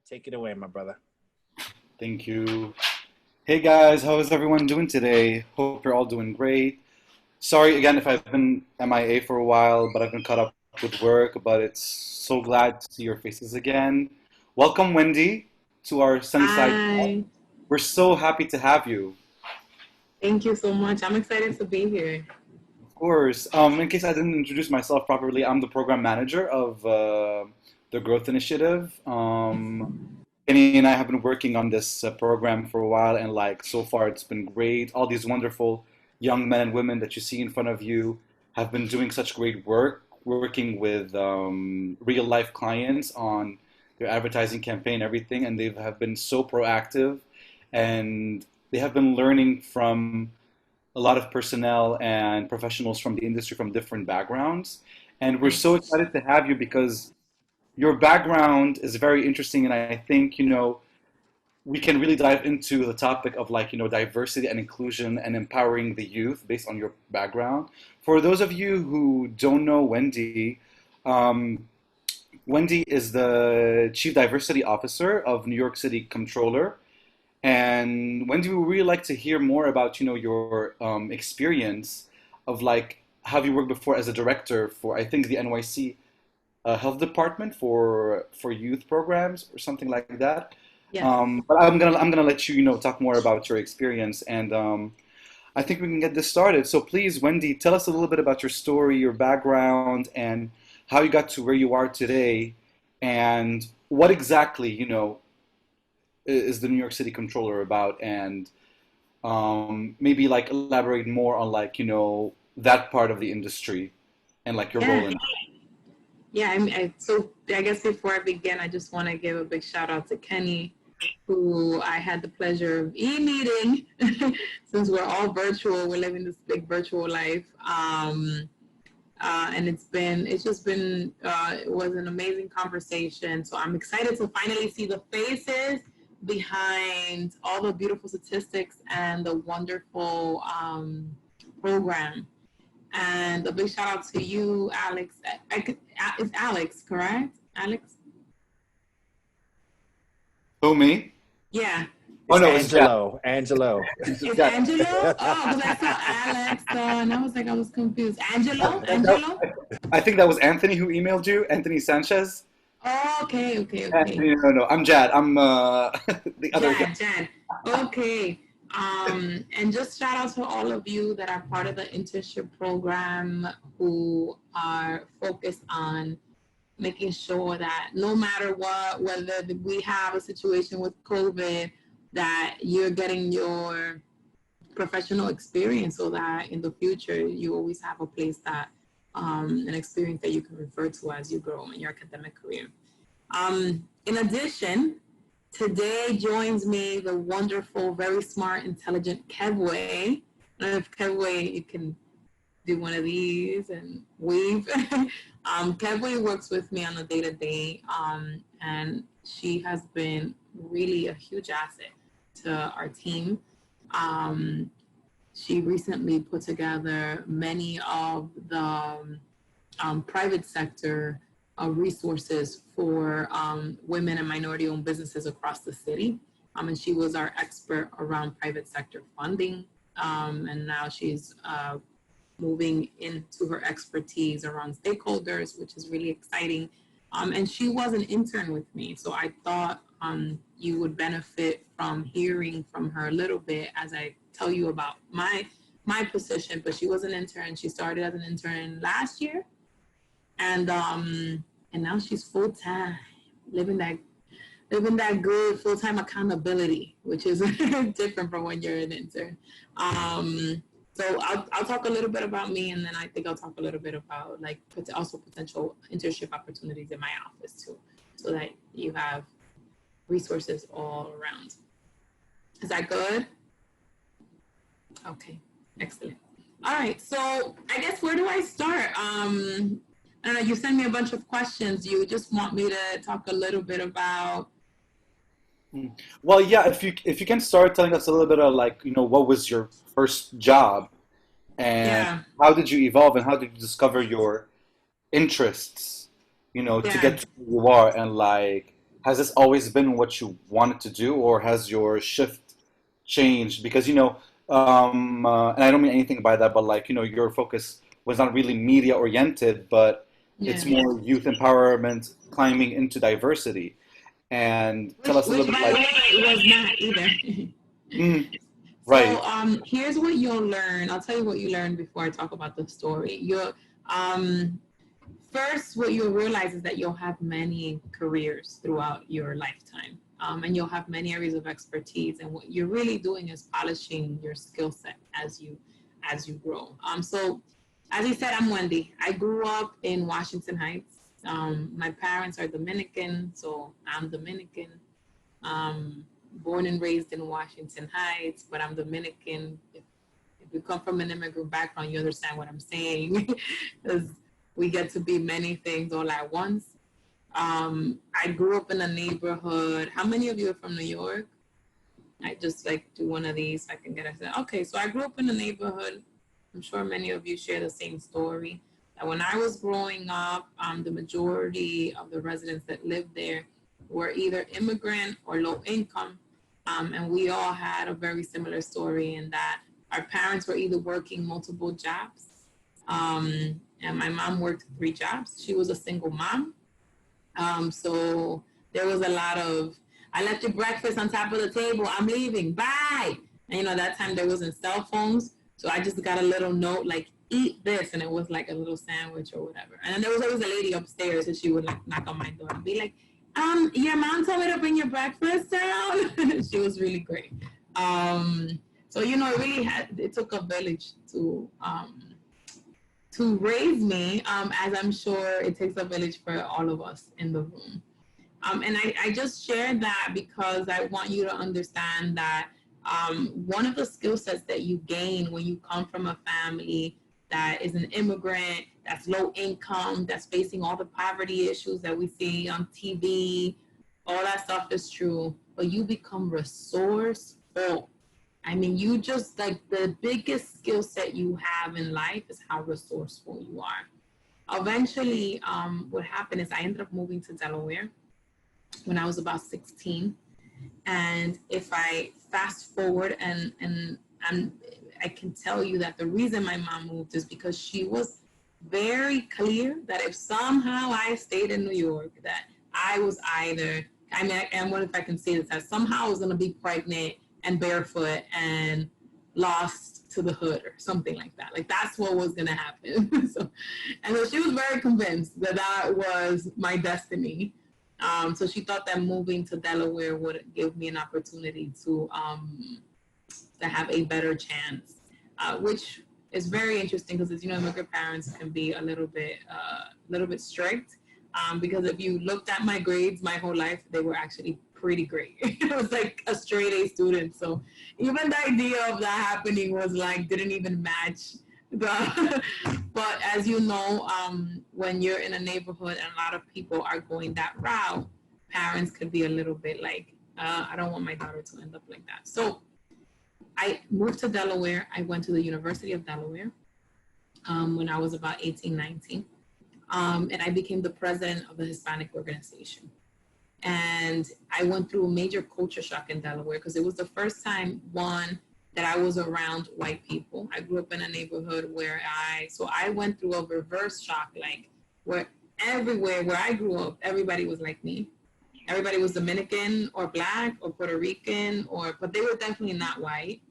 Take it away, my brother. Thank you. Hey guys, how is everyone doing today? Hope you're all doing great. Sorry again if I've been MIA for a while, but I've been caught up with work, but it's so glad to see your faces again. Welcome, Wendy, to our Sunnyside Chat. Hi, We're so happy to have you. thank you so much. I'm excited to be here. Of course. In case I didn't introduce myself properly, I'm the program manager of the Growth Initiative. Kenny and I have been working on this program for a while, and like so far, it's been great. All these wonderful young men and women that you see in front of you have been doing such great work, working with real life clients on their advertising campaign, everything, and they have been so proactive, and they have been learning from a lot of personnel and professionals from the industry from different backgrounds. And we're so Nice. excited to have you because your background is very interesting, and I think, we can really dive into the topic of like, diversity and inclusion and empowering the youth based on your background. For those of you who don't know Wendy, um, Wendy is the Chief Diversity Officer of New York City Comptroller. And Wendy, we would really like to hear more about, your experience of like, have you worked before as a director for, I think, the NYC health department for youth programs or something like that. Yes. But I'm gonna let you talk more about your experience, and I think we can get this started. So please, Wendy, tell us a little bit about your story, your background, and how you got to where you are today, and what exactly is the New York City Controller about, and maybe like elaborate more on like that part of the industry and like your Yeah. role in. Yeah. So I guess before I begin, I just want to give a big shout out to Kenny, who I had the pleasure of e-meeting since we're all virtual. We're living this big virtual life. And it was an amazing conversation. So I'm excited to finally see the faces behind all the beautiful statistics and the wonderful program. And a big shout out to you, Alex. It's Alex, correct? Alex? Oh, me? Yeah. Oh It's no, it's Jack. Angelo. It's Jack. Angelo? Oh, because I saw Alex, and I was confused. Angelo? I think that was Anthony who emailed you, Anthony Sanchez. Oh, okay. Anthony, no, I'm Jad. I'm the other guy. Jan. Okay. And just shout out to all of you that are part of the internship program who are focused on making sure that no matter what, whether we have a situation with COVID, that you're getting your professional experience so that in the future you always have a place that an experience that you can refer to as you grow in your academic career. In addition, today joins me the wonderful, very smart, intelligent Kevway. I don't know if Kevway, you can do one of these and wave. Kevway works with me on a day-to-day, and she has been really a huge asset to our team. She recently put together many of the private sector resources for women and minority-owned businesses across the city. And she was our expert around private sector funding. And now she's moving into her expertise around stakeholders, which is really exciting. And she was an intern with me. So I thought you would benefit from hearing from her a little bit as I tell you about my position. But she was an intern. She started as an intern last year. And now she's full-time, living that good full-time accountability, which is different from when you're an intern. So I'll talk a little bit about me, and then I think I'll talk a little bit about like also potential internship opportunities in my office too, so that you have resources all around. Is that good? Okay, excellent. All right, so I guess where do I start? I don't know, you sent me a bunch of questions. You just want me to talk a little bit about. Well, yeah, if you can start telling us a little bit of like, what was your first job and Yeah, how did you evolve and how did you discover your interests, to yeah, get to where you are and like has this always been what you wanted to do, or has your shift changed? Because, and I don't mean anything by that, but like, your focus was not really media oriented, but it's Yeah. more youth empowerment, climbing into diversity. And tell us a Which little bit by the like, way, it was not either. mm, So right, here's what you'll learn. I'll tell you what you learned before I talk about the story. Um, First, what you'll realize is that you'll have many careers throughout your lifetime, and you'll have many areas of expertise. And what you're really doing is polishing your skill set as you grow. So, as I said, I'm Wendy. I grew up in Washington Heights. My parents are Dominican, so I'm Dominican. Um, Born and raised in Washington Heights, but I'm Dominican. If you come from an immigrant background, you understand what I'm saying, because we get to be many things all at once. I grew up in a neighborhood. How many of you are from New York? I just like do one of these so I can get a. Okay, so I grew up in a neighborhood. I'm sure many of you share the same story. That when I was growing up, the majority of the residents that lived there were either immigrant or low income, and we all had a very similar story in that our parents were either working multiple jobs, and my mom worked 3 jobs. She was a single mom, so there was a lot of, I left your breakfast on top of the table. I'm leaving. Bye. And that time there wasn't cell phones. So I just got a little note like, eat this. And it was like a little sandwich or whatever. And then there was always a lady upstairs and she would like knock on my door and be like, your mom told me to bring your breakfast down. She was really great. So, it took a village to raise me, as I'm sure it takes a village for all of us in the room. And I just shared that because I want you to understand that one of the skill sets that you gain when you come from a family that is an immigrant, that's low income, that's facing all the poverty issues that we see on TV, all that stuff is true, but you become resourceful. I mean, you just like the biggest skill set you have in life is how resourceful you are. Eventually, what happened is I ended up moving to Delaware when I was about 16. And if I fast forward and I can tell you that the reason my mom moved is because she was very clear that if somehow I stayed in New York, that I was either, and what if I can say this, that somehow I was going to be pregnant and barefoot and lost to the hood or something like that. Like that's what was going to happen. So she was very convinced that that was my destiny. So she thought that moving to Delaware would give me an opportunity to have a better chance, which is very interesting because, as you know, immigrant parents can be a little bit strict. Because if you looked at my grades my whole life, they were actually pretty great. It was like a straight A student. So even the idea of that happening was like, didn't even match but as you know, when you're in a neighborhood and a lot of people are going that route, parents could be a little bit like, I don't want my daughter to end up like that. So I moved to Delaware. I went to the University of Delaware when I was about 18, 19. And I became the president of the Hispanic organization. And I went through a major culture shock in Delaware because it was the first time, that I was around white people. I grew up in a neighborhood where I went through a reverse shock, like where everywhere where I grew up, everybody was like me. Everybody was Dominican or Black or Puerto Rican, but they were definitely not white.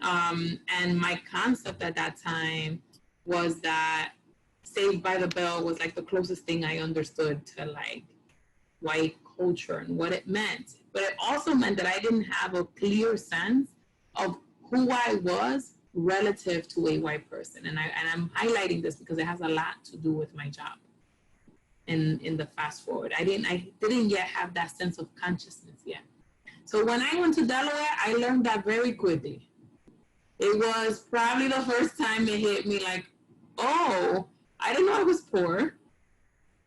And my concept at that time was that Saved by the Bell was like the closest thing I understood to like white culture and what it meant. But it also meant that I didn't have a clear sense of who I was relative to a white person. And I'm highlighting this because it has a lot to do with my job in the fast forward. I didn't yet have that sense of consciousness yet. So when I went to Delaware, I learned that very quickly. It was probably the first time it hit me like, oh, I didn't know I was poor.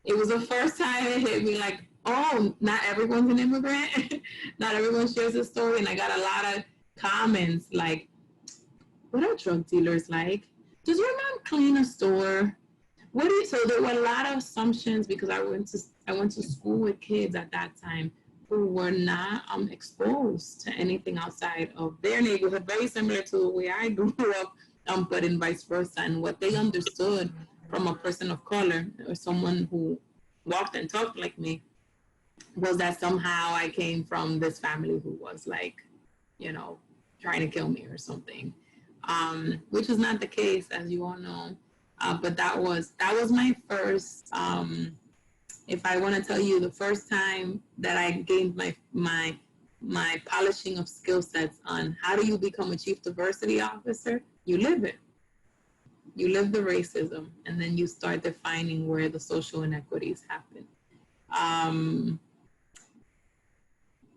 It was the first time it hit me like, oh, not everyone's an immigrant. Not everyone shares a story. And I got a lot of comments like, what are drug dealers like? Does your mom clean a store? So there were a lot of assumptions because I I went to school with kids at that time who were not exposed to anything outside of their neighborhood, very similar to the way I grew up, but in vice versa. And what they understood from a person of color or someone who walked and talked like me was that somehow I came from this family who was like, you know, trying to kill me or something, which is not the case, as you all know. But that was my first. If I want to tell you, the first time that I gained my polishing of skill sets on how do you become a chief diversity officer, you live it. You live the racism, and then you start defining where the social inequities happen.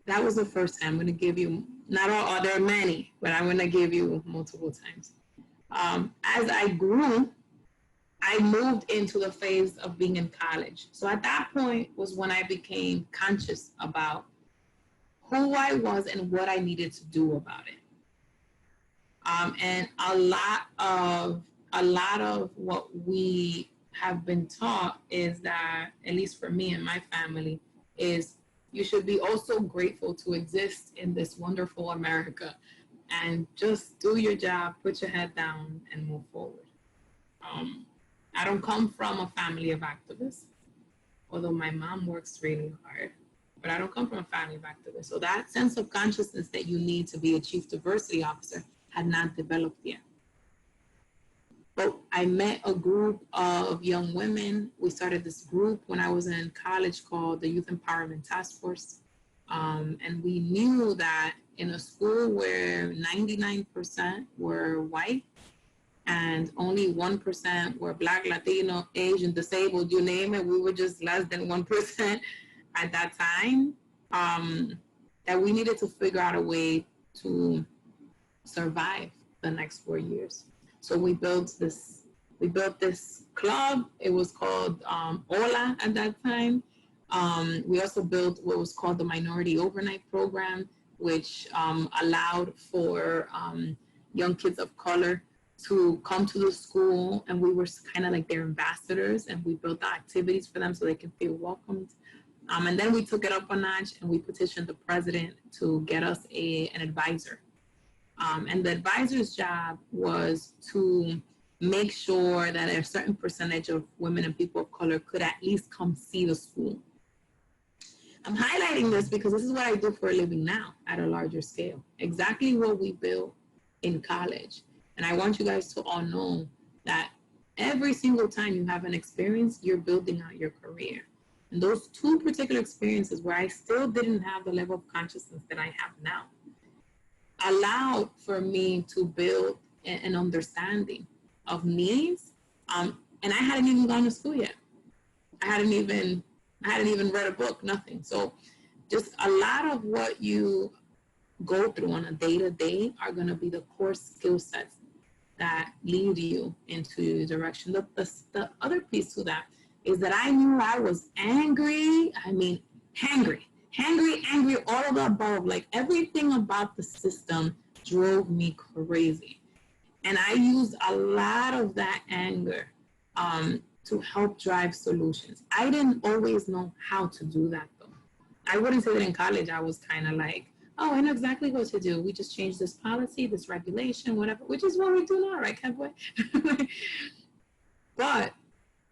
That was the first time. I'm going to give you, not all, there are many, but I'm going to give you multiple times. As I grew, I moved into the phase of being in college. So at that point was when I became conscious about who I was and what I needed to do about it. And a lot of what we have been taught is that, at least for me and my family, is you should be also grateful to exist in this wonderful America and just do your job, put your head down, and move forward. I don't come from a family of activists, although my mom works really hard, but I don't come from a family of activists. So that sense of consciousness that you need to be a chief diversity officer had not developed yet. But I met a group of young women. We started this group when I was in college called the Youth Empowerment Task Force. And we knew that in a school where 99% were white and only 1% were Black, Latino, Asian, disabled, you name it, we were just less than 1% at that time, that we needed to figure out a way to survive the next 4 years. So we built this club. It was called Ola at that time. We also built what was called the Minority Overnight Program, which allowed for young kids of color to come to the school, and we were kind of like their ambassadors, and we built the activities for them so they can feel welcomed. And then we took it up a notch, and we petitioned the president to get us an advisor. And the advisor's job was to make sure that a certain percentage of women and people of color could at least come see the school. I'm highlighting this because this is what I do for a living now at a larger scale. Exactly what we built in college. And I want you guys to all know that every single time you have an experience, you're building out your career. And those two particular experiences where I still didn't have the level of consciousness that I have now allowed for me to build an understanding of needs. And I hadn't even gone to school yet. I hadn't even read a book, nothing. So just a lot of what you go through on a day-to-day are going to be the core skill sets that lead you into your direction. The other piece to that is that I knew I was angry. I mean, hangry, all of the above. Like everything about the system drove me crazy. And I used a lot of that anger to help drive solutions. I didn't always know how to do that though. I wouldn't say that in college I was kind of like, oh, I know exactly what to do. We just changed this policy, this regulation, whatever, which is what we do now, right, Kevin? But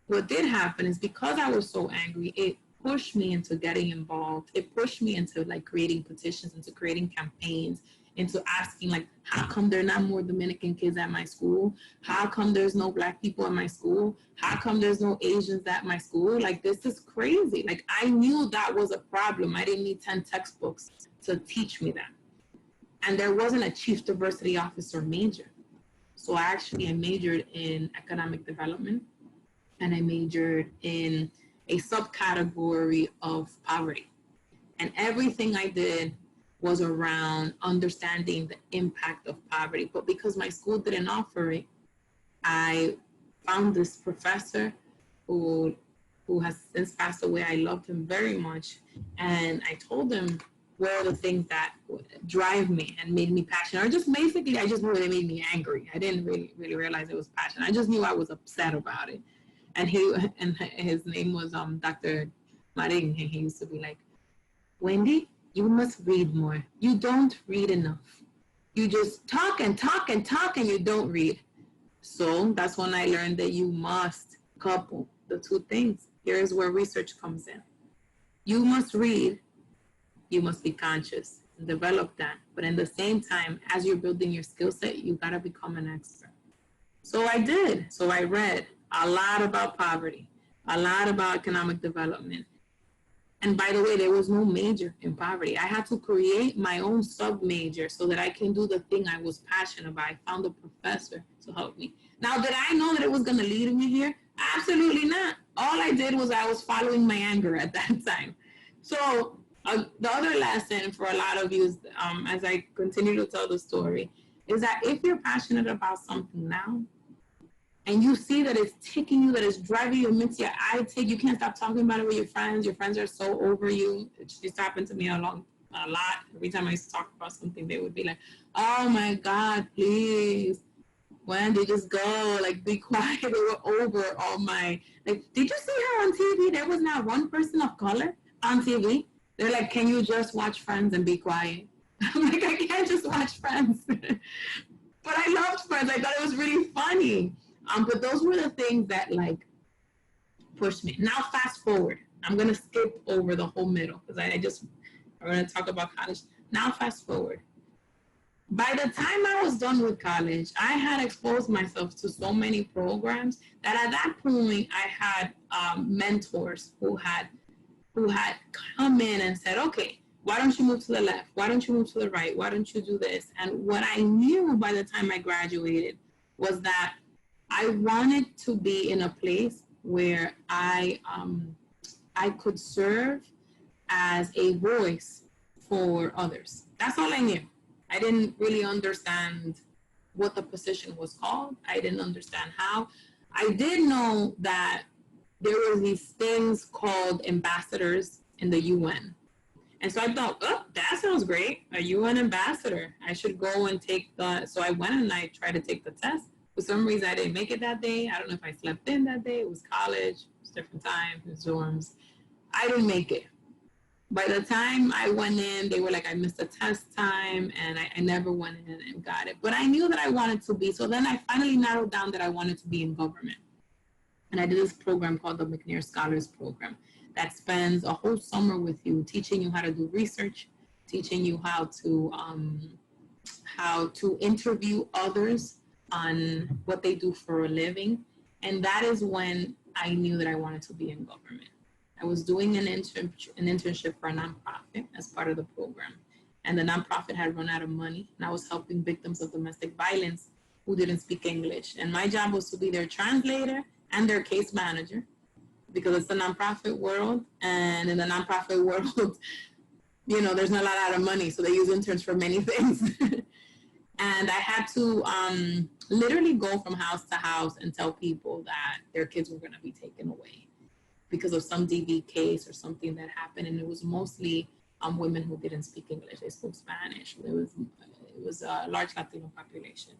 what did happen is because I was so angry, it pushed me into getting involved. It pushed me into like creating petitions, into creating campaigns, into asking like, how come there are not more Dominican kids at my school? How come there's no Black people at my school? How come there's no Asians at my school? Like, this is crazy. Like, I knew that was a problem. I didn't need 10 textbooks to teach me that. And there wasn't a chief diversity officer major. So I majored in economic development, and I majored in a subcategory of poverty. And everything I did was around understanding the impact of poverty. But because my school didn't offer it, I found this professor who has since passed away. I loved him very much. And I told him what are the things that drive me and made me passionate. Or just basically, I just knew they made me angry. I didn't really realize it was passion. I just knew I was upset about it. And his name was Dr. Maring, he used to be like, Wendy, you must read more. You don't read enough. You just talk and talk and talk and you don't read. So that's when I learned that you must couple the two things. Here's where research comes in. You must read, you must be conscious and develop that. But in the same time, as you're building your skill set, you gotta become an expert. So I did. So I read a lot about poverty, a lot about economic development. And by the way, there was no major in poverty. I had to create my own sub major so that I can do the thing I was passionate about. I found a professor to help me. Now, did I know that it was going to lead me here? Absolutely not. All I did was I was following my anger at that time. So the other lesson for a lot of you, is, as I continue to tell the story, is that if you're passionate about something now, and you see that it's taking you, that it's driving you into your eye tick, you can't stop talking about it with your friends are so over you. It just happened to me a lot. Every time I used to talk about something, they would be like, oh my God, please, Wendy, just go, like, be quiet. They were over all my, like, did you see her on TV? There was not one person of color on TV. They're like, can you just watch Friends and be quiet? I'm like, I can't just watch Friends. But I loved Friends. I thought it was really funny. But those were the things that, like, pushed me. Now, fast forward. I'm going to skip over the whole middle because I'm going to talk about college. Now, fast forward. By the time I was done with college, I had exposed myself to so many programs that at that point I had mentors who had come in and said, okay, why don't you move to the left? Why don't you move to the right? Why don't you do this? And what I knew by the time I graduated was that I wanted to be in a place where I could serve as a voice for others. That's all I knew. I didn't really understand what the position was called. I didn't understand how. I did know that there were these things called ambassadors in the UN. And so I thought, oh, that sounds great. A UN ambassador. I should go and take so I went and I tried to take the test. For some reason, I didn't make it that day. I don't know if I slept in that day. It was college. It was different time. It was dorms. I didn't make it. By the time I went in, they were like, I missed a test time, and I never went in and got it. But I knew that I wanted to be. So then I finally narrowed down that I wanted to be in government. And I did this program called the Mcnair Scholars Program that spends a whole summer with you, teaching you how to do research, teaching you how to interview others on what they do for a living. And that is when I knew that I wanted to be in government. I was doing an internship for a nonprofit as part of the program. And the nonprofit had run out of money. And I was helping victims of domestic violence who didn't speak English. And my job was to be their translator and their case manager, because it's the nonprofit world. And in the nonprofit world, you know, there's not a lot of money. So they use interns for many things. And I had to literally go from house to house and tell people that their kids were going to be taken away because of some DV case or something that happened. And it was mostly women who didn't speak English. They spoke Spanish. It was a large Latino population.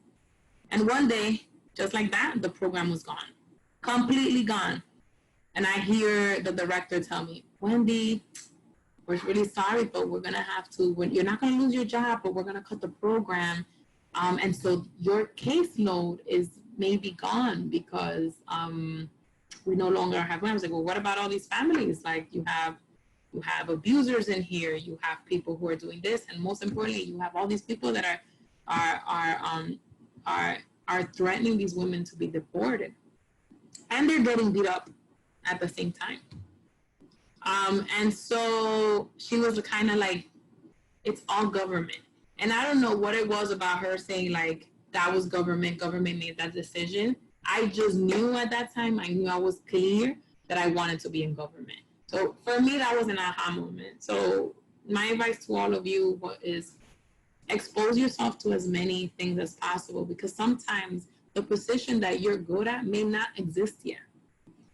And one day, just like that, the program was gone, completely gone. And I hear the director tell me, Wendy, we're really sorry, but we're going to have to, you're not going to lose your job, but we're going to cut the program. And so your caseload is maybe gone because we no longer have women. I was like, well, what about all these families? Like you have abusers in here, you have people who are doing this, and most importantly, you have all these people that are threatening these women to be deported, and they're getting beat up at the same time. And so she was kind of like, it's all government. And I don't know what it was about her saying like, that was government made that decision. I just knew at that time, I was clear that I wanted to be in government. So for me, that was an aha moment. So my advice to all of you is expose yourself to as many things as possible, because sometimes the position that you're good at may not exist yet.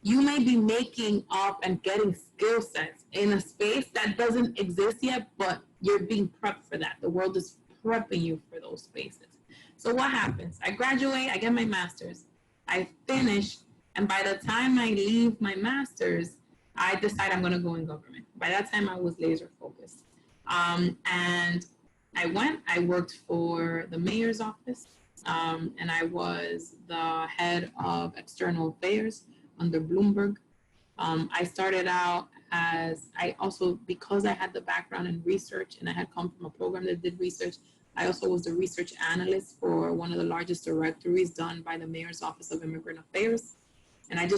You may be making up and getting skill sets in a space that doesn't exist yet, but you're being prepped for that. The world is prepping you for those spaces. So what happens? I graduate, I get my master's, I finish, and by the time I leave my master's, I decided I'm going to go in government. By that time, I was laser focused. And I worked for the mayor's office, and I was the head of external affairs under Bloomberg. I started out because I had the background in research and I had come from a program that did research, I also was the research analyst for one of the largest directories done by the Mayor's Office of Immigrant Affairs. And I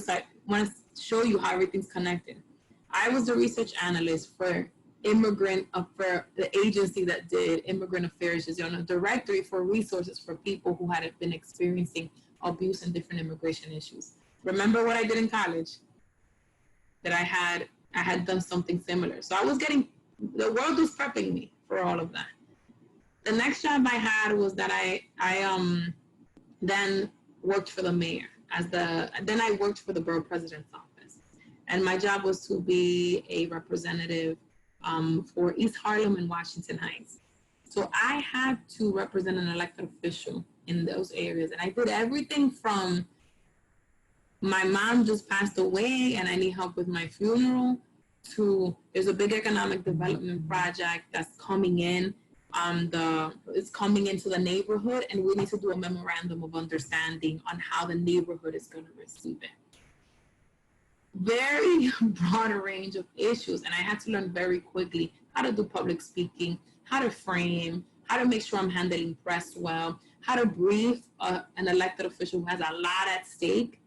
want to show you how everything's connected. I was the research analyst for for the agency that did immigrant affairs, is on a directory for resources for people who had been experiencing abuse and different immigration issues. Remember what I did in college? That I had done something similar. So the world was prepping me for all of that. The next job I had was that I then worked for the mayor then I worked for the borough president's office. And my job was to be a representative for East Harlem and Washington Heights. So I had to represent an elected official in those areas. And I did everything from my mom just passed away and I need help with my funeral to there's a big economic development project that's coming in. It's coming into the neighborhood and we need to do a memorandum of understanding on how the neighborhood is going to receive it. Very broad range of issues, and I had to learn very quickly how to do public speaking, how to frame, how to make sure I'm handling press well, how to brief an elected official who has a lot at stake,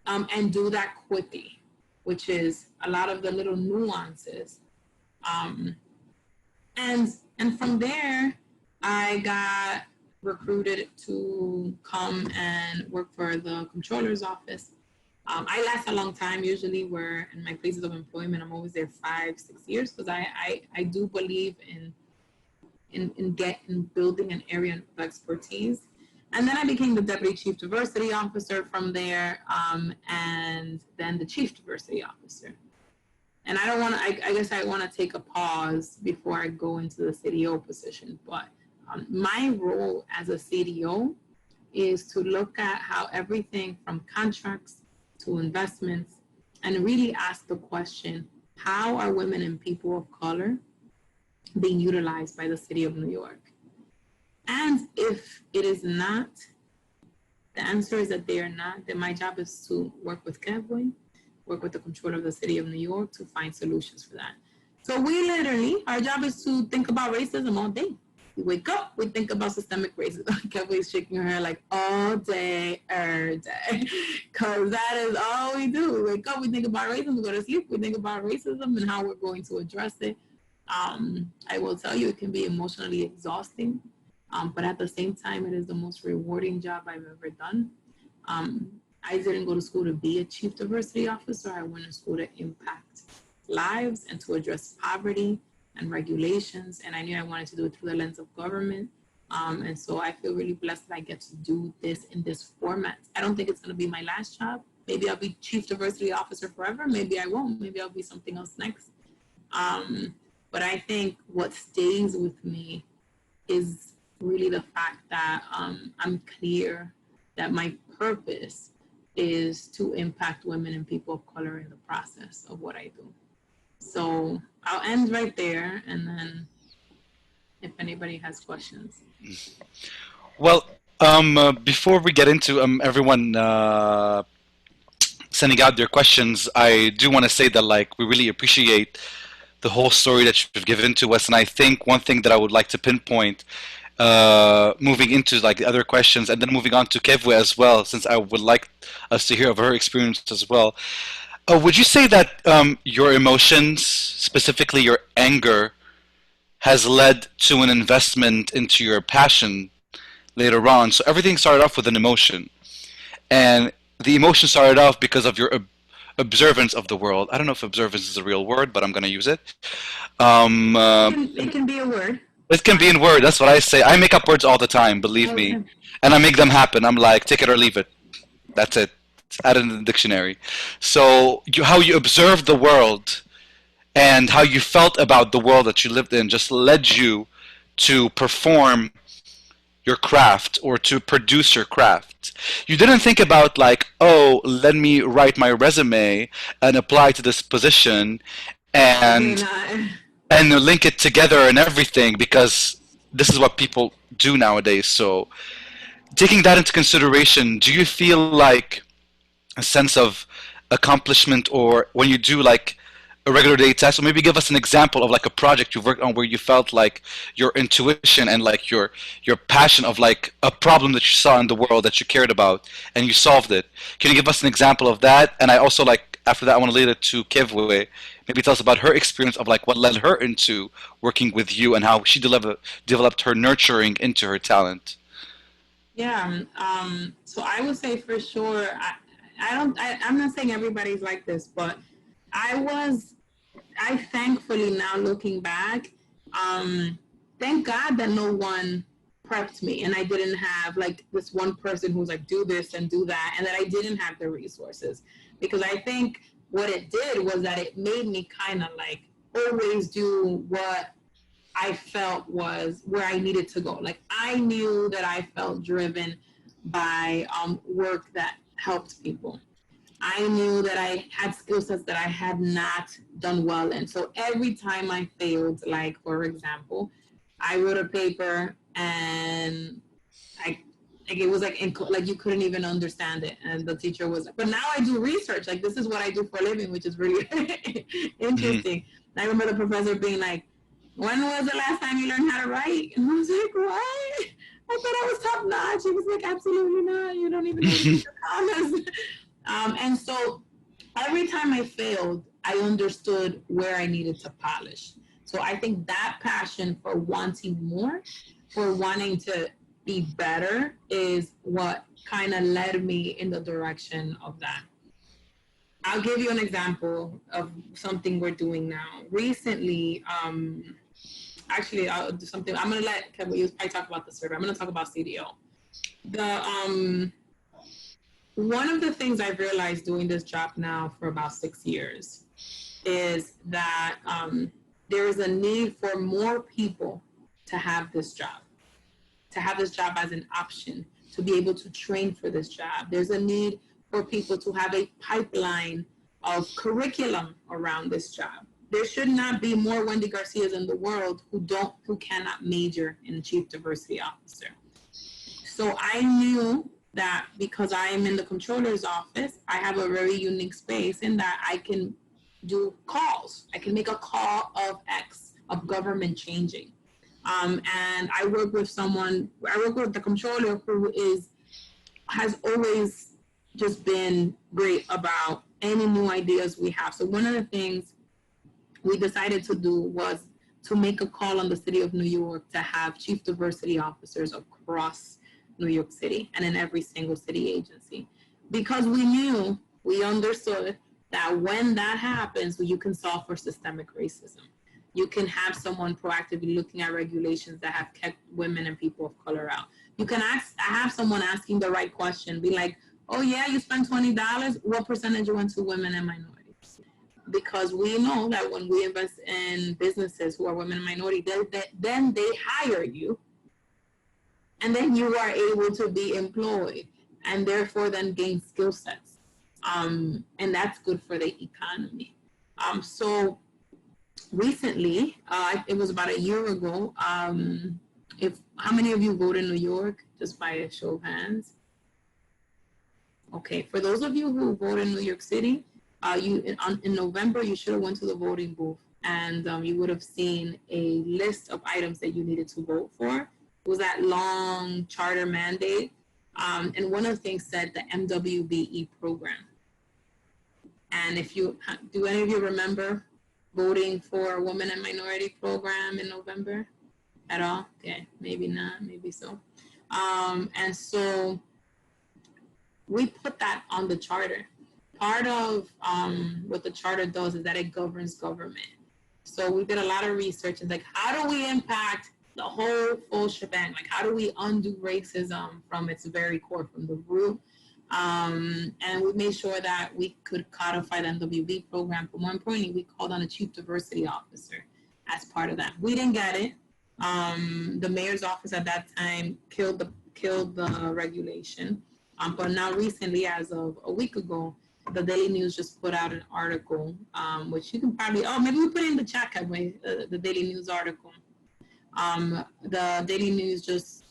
and do that quickly, which is a lot of the little nuances. And from there, I got recruited to come and work for the controller's office. I last a long time, usually where in my places of employment, I'm always there 5-6 years because I do believe in building an area of expertise. And then I became the deputy chief diversity officer from there, and then the chief diversity officer. And I guess I want to take a pause before I go into the CDO position, but my role as a CDO is to look at how everything from contracts to investments, and really ask the question, how are women and people of color being utilized by the city of New York? And if it is not, the answer is that they are not, then my job is to work with Kevin, work with the controller of the city of New York to find solutions for that. So our job is to think about racism all day. We wake up, we think about systemic racism. Kevin is shaking her head like all day, every day. Because that is all we do. We wake up, we think about racism, we go to sleep, we think about racism and how we're going to address it. I will tell you, it can be emotionally exhausting. But at the same time, it is the most rewarding job I've ever done. I didn't go to school to be a chief diversity officer. I went to school to impact lives and to address poverty and regulations. And I knew I wanted to do it through the lens of government. And so I feel really blessed that I get to do this in this format. I don't think it's going to be my last job. Maybe I'll be chief diversity officer forever. Maybe I won't. Maybe I'll be something else next. But I think what stays with me is really the fact that I'm clear that my purpose is to impact women and people of color in the process of what I do. So I'll end right there, and then if anybody has questions. Well, before we get into everyone sending out their questions, I do want to say that we really appreciate the whole story that you've given to us, and I think one thing that I would like to pinpoint moving into the other questions and then moving on to Kevwe as well, since I would like us to hear of her experience as well. Would you say that your emotions, specifically your anger, has led to an investment into your passion later on? So everything started off with an emotion, and the emotion started off because of your observance of the world. I don't know if observance is a real word, but I'm going to use it. It can be a word. It can be in word. That's what I say. I make up words all the time, believe me. And I make them happen. I'm like, take it or leave it. That's it. Add it in the dictionary. So how you observed the world and how you felt about the world that you lived in just led you to perform your craft or to produce your craft. You didn't think about like, oh, let me write my resume and apply to this position I did and not. link it together and everything because this is what people do nowadays. So taking that into consideration, do you feel like a sense of accomplishment or when you do like a regular day test, or maybe give us an example of like a project you've worked on where you felt like your intuition and like your passion of like a problem that you saw in the world that you cared about and you solved it. Can you give us an example of that? And I also like after that I want to lead it to Kevwe. Maybe tell us about her experience of like what led her into working with you and how she developed her nurturing into her talent. Yeah. So I would say for sure, I'm not saying everybody's like this, but I thankfully now looking back, thank God that no one prepped me and I didn't have like this one person who's like, do this and do that. And that I didn't have the resources because I think what it did was that it made me kind of like always do what I felt was where I needed to go. Like I knew that I felt driven by work that helped people. I knew that I had skill sets that I had not done well in. So every time I failed, like for example, I wrote a paper and I like it was like you couldn't even understand it, and the teacher was. But now I do research. Like this is what I do for a living, which is really Mm-hmm. interesting. And I remember the professor being like, "When was the last time you learned how to write?" And I was like, "What?" I thought I was top notch. He was like, "Absolutely not. You don't even know how to use the commas." And so every time I failed, I understood where I needed to polish. So I think that passion for wanting more, for wanting to be better, is what kind of led me in the direction of that. I'll give you an example of something we're doing now. Recently, actually, I'll do something. I'm going to let Kevin, you probably talk about the survey. I'm going to talk about CDO. The One of the things I've realized doing this job now for about 6 years is that there is a need for more people to have this job, as an option, to be able to train for this job. There's a need for people to have a pipeline of curriculum around this job. There should not be more Wendy Garcias in the world who cannot major in chief diversity officer. So I knew that because I am in the controller's office, I have a very unique space in that I can do calls. I can make a call of government changing. And I work with the controller who has always just been great about any new ideas we have. So one of the things we decided to do was to make a call on the city of New York to have chief diversity officers across New York City and in every single city agency. Because we understood that when that happens, you can solve for systemic racism. You can have someone proactively looking at regulations that have kept women and people of color out. You can have someone asking the right question, be like, oh yeah, you spent $20, what percentage went to women and minorities? Because we know that when we invest in businesses who are women and minority, then they hire you, and then you are able to be employed and therefore then gain skill sets. And that's good for the economy. So recently, it was about a year ago, how many of you vote in New York? Just by a show of hands. Okay, for those of you who vote in New York City, in November, you should have went to the voting booth and you would have seen a list of items that you needed to vote for. It was that long charter mandate. And one of the things said the MWBE program. And do any of you remember voting for a women and minority program in November at all? Okay, maybe not, maybe so. And so we put that on the charter. Part of what the charter does is that it governs government. So we did a lot of research and like, how do we impact the whole full shebang? Like, how do we undo racism from its very core, from the root? And we made sure that we could codify the MWB program. But more importantly, we called on a chief diversity officer as part of that. We didn't get it. The mayor's office at that time killed the regulation. But now recently, as of a week ago, the Daily News just put out an article, which you can probably, maybe we put it in the chat, the Daily News article. The Daily News just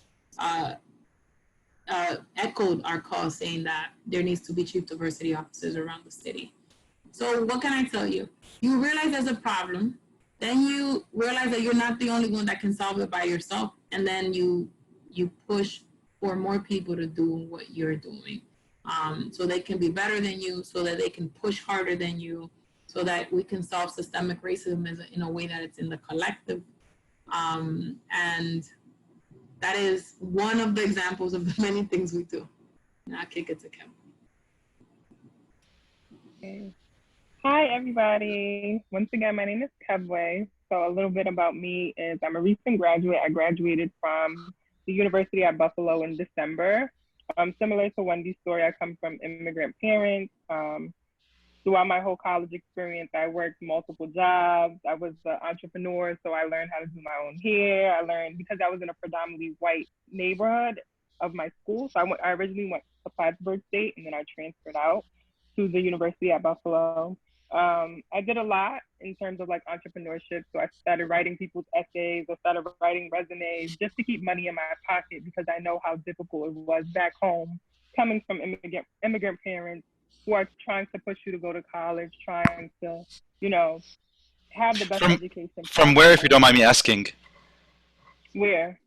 echoed our call, saying that there needs to be chief diversity officers around the city. So what can I tell you? You realize there's a problem, then you realize that you're not the only one that can solve it by yourself, and then you push for more people to do what you're doing, so they can be better than you, so that they can push harder than you, so that we can solve systemic racism in a way that it's in the collective. And that is one of the examples of the many things we do. And I'll kick it to Kim. Okay. Hi, everybody. Once again, my name is Kebwe. So a little bit about me is I'm a recent graduate. I graduated from the University at Buffalo in December. Similar to Wendy's story, I come from immigrant parents. Throughout my whole college experience, I worked multiple jobs. I was an entrepreneur, so I learned how to do my own hair. I learned, because I was in a predominantly white neighborhood of my school. So I originally went to Plattsburgh State, and then I transferred out to the University at Buffalo. I did a lot in terms of like entrepreneurship. So I started writing people's essays. I started writing resumes just to keep money in my pocket, because I know how difficult it was back home, coming from immigrant parents who are trying to push you to go to college, trying to, have the best education possible. From where, if you don't mind me asking? Where?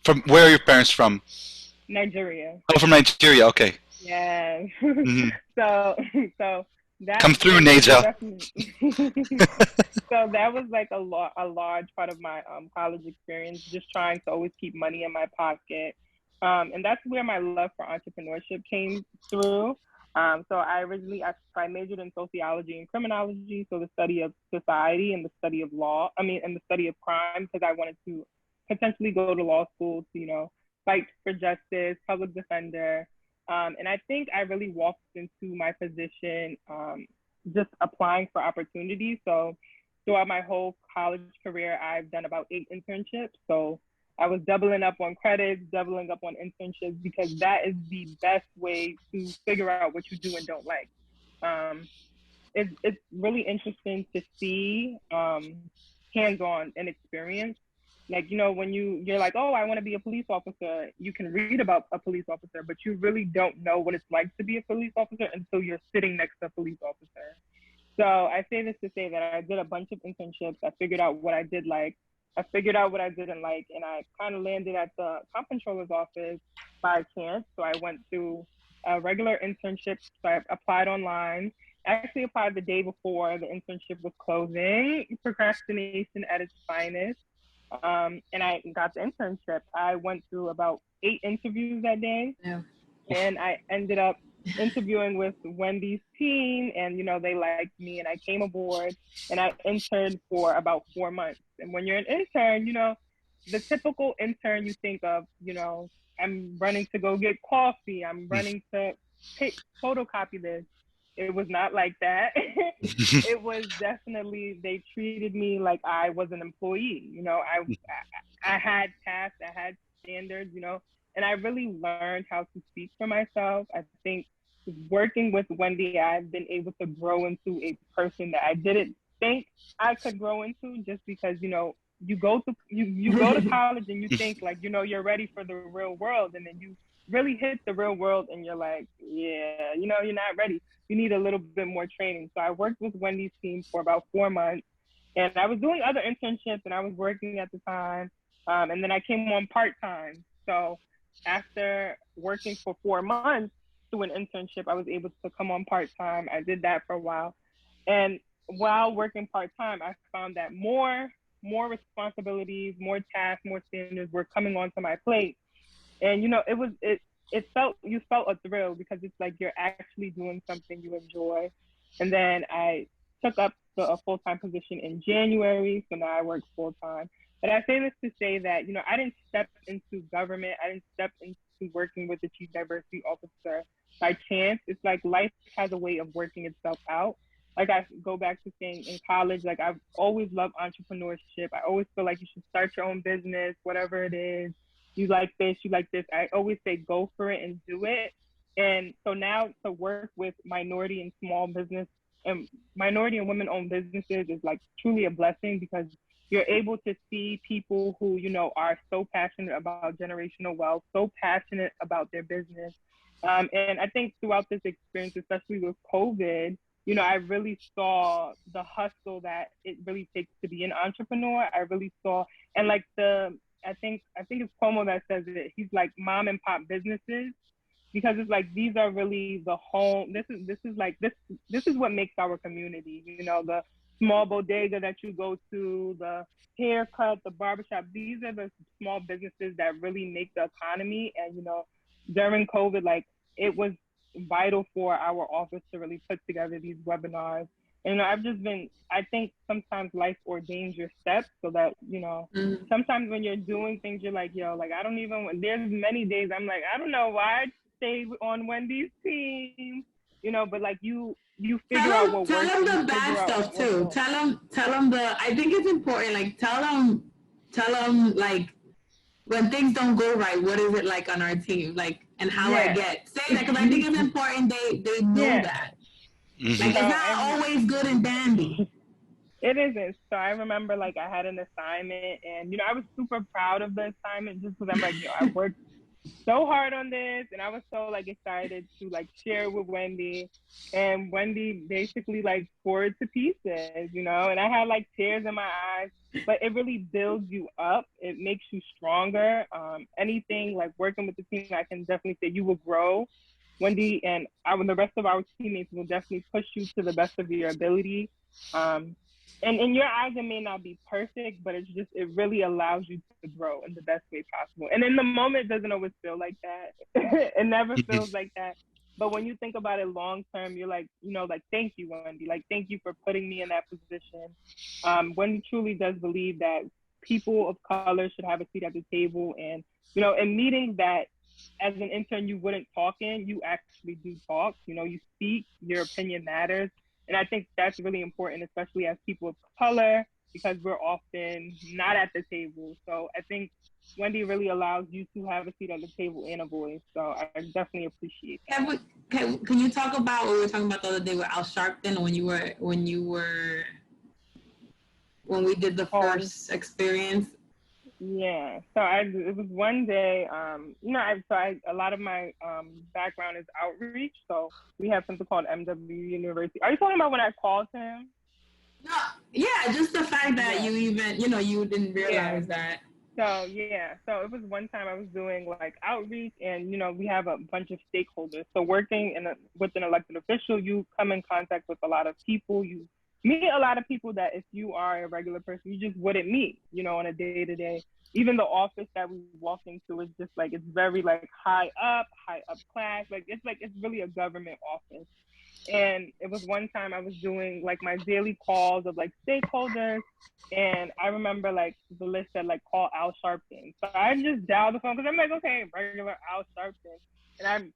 From where are your parents from? Nigeria. Oh, from Nigeria. Okay. Yeah. Mm-hmm. So that. Come through, Naja. So that was like a large part of my college experience, just trying to always keep money in my pocket. And that's where my love for entrepreneurship came through. So I majored in sociology and criminology, so the study of society and the study of law, and the study of crime, because I wanted to potentially go to law school to, fight for justice, public defender. And I think I really walked into my position just applying for opportunities. So throughout my whole college career, I've done about 8 internships. So I was doubling up on credits, doubling up on internships, because that is the best way to figure out what you do and don't like. It's really interesting to see hands-on and experience. Like, when you're like, oh, I want to be a police officer, you can read about a police officer, but you really don't know what it's like to be a police officer until you're sitting next to a police officer. So I say this to say that I did a bunch of internships. I figured out what I did like. I figured out what I didn't like, and I kind of landed at the comptroller's office by chance. So I went through a regular internship. So I applied online. I actually applied the day before the internship was closing. Procrastination at its finest. And I got the internship. I went through about 8 interviews that day. Yeah. And I ended up interviewing with Wendy's team, and they liked me, and I came aboard, and I interned for about 4 months. And when you're an intern, the typical intern you think of, I'm running to go get coffee, I'm running to photocopy this. It was not like that. It was definitely, they treated me like I was an employee. I had tasks, I had standards, and I really learned how to speak for myself. I think working with Wendy, I've been able to grow into a person that I didn't think I could grow into, just because, you go to college and you think like, you're ready for the real world. And then you really hit the real world and you're like, yeah, you're not ready. You need a little bit more training. So I worked with Wendy's team for about 4 months, and I was doing other internships and I was working at the time. And then I came on part-time. So after working for 4 months through an internship, I was able to come on part-time. I did that for a while. And while working part-time, I found that more responsibilities, more tasks, more standards were coming onto my plate. And, you felt a thrill, because it's like you're actually doing something you enjoy. And then I took up a full-time position in January. So now I work full-time. But I say this to say that, I didn't step into government. I didn't step into working with the chief diversity officer by chance. It's like life has a way of working itself out. like I go back to saying in college, like I've always loved entrepreneurship. I always feel like you should start your own business, whatever it is. You like this, you like this. I always say go for it and do it. And so now to work with minority and small business and minority and women owned businesses is like truly a blessing because you're able to see people who, you know, are so passionate about generational wealth, so passionate about their business. And I think throughout this experience, especially with COVID, you know, I really saw the hustle that it really takes to be an entrepreneur. I really saw, and like I think it's Cuomo that says it. He's like mom and pop businesses because it's like these are really the home. This is what makes our community. You know, the small bodega that you go to, the haircut, the barbershop. These are the small businesses that really make the economy. And you know, during COVID, like it was vital for our office to really put together these webinars. And you know, I think sometimes life ordains your steps so that, you know, sometimes when you're doing things, you're like, yo, like, there's many days I'm like, I don't know why I stay on Wendy's team, you know, but like you figure out what works. Tell them the bad stuff too. Tell them I think it's important, like, tell them, like, when things don't go right, what is it like on our team? Like, and how I get. Say that, because I think it's important they know that. Like, it's not always good and dandy. It isn't. So I remember, like, I had an assignment, and, you know, I was super proud of the assignment just because I'm like, yo, I worked so hard on this, and I was so, like, excited to, like, share it with Wendy. And Wendy basically, like, tore it to pieces, you know? And I had, like, tears in my eyes. But it really builds you up. It makes you stronger. Anything, like, working with the team, I can definitely say you will grow. Wendy and the rest of our teammates will definitely push you to the best of your ability. And in your eyes, it may not be perfect, but it really allows you to grow in the best way possible. And in the moment, it doesn't always feel like that. It never feels like that. But when you think about it long term, you're like, you know, like, thank you, Wendy. Like, thank you for putting me in that position. Wendy truly does believe that people of color should have a seat at the table. And, you know, in meetings that as an intern you wouldn't talk in, you actually do talk. You know, you speak, your opinion matters. And I think that's really important, especially as people of color, because we're often not at the table. So I think Wendy really allows you to have a seat at the table and a voice. So I definitely appreciate that. Can you talk about what we were talking about the other day with Al Sharpton when we did the first experience? Yeah, so it was one day, you know, a lot of my background is outreach. So we have something called MW University. Are you talking about when I called him? No, yeah, just the fact that you even, you know, you didn't realize that. So so it was one time I was doing like outreach, and you know, we have a bunch of stakeholders. So working with an elected official, you come in contact with a lot of people. You meet a lot of people that if you are a regular person, you just wouldn't meet, you know, on a day-to-day. Even the office that we walk into is just like, it's very like high up class. Like it's really a government office. And it was one time I was doing like my daily calls of like stakeholders, and I remember like the list said like call Al Sharpton. So I just dialed the phone because I'm like, okay, regular Al Sharpton. And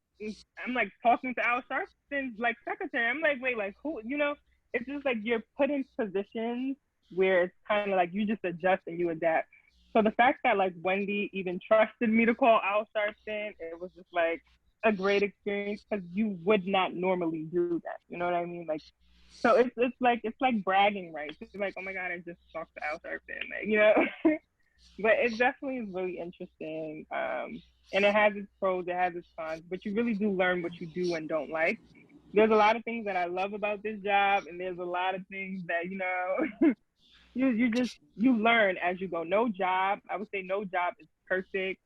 I'm like talking to Al Sharpton's like secretary. I'm like, wait, like who, you know? It's just like you're put in positions where it's kind of like you just adjust and you adapt. So the fact that like Wendy even trusted me to call Al Sharpton, it was just like a great experience because you would not normally do that. You know what I mean? Like, so it's like bragging rights. It's like, oh my God, I just talked to Al Sharpton, like, you know. But it definitely is really interesting, and it has its pros, it has its cons. But you really do learn what you do and don't like. There's a lot of things that I love about this job, and there's a lot of things that, you know, you learn as you go. I would say no job is perfect.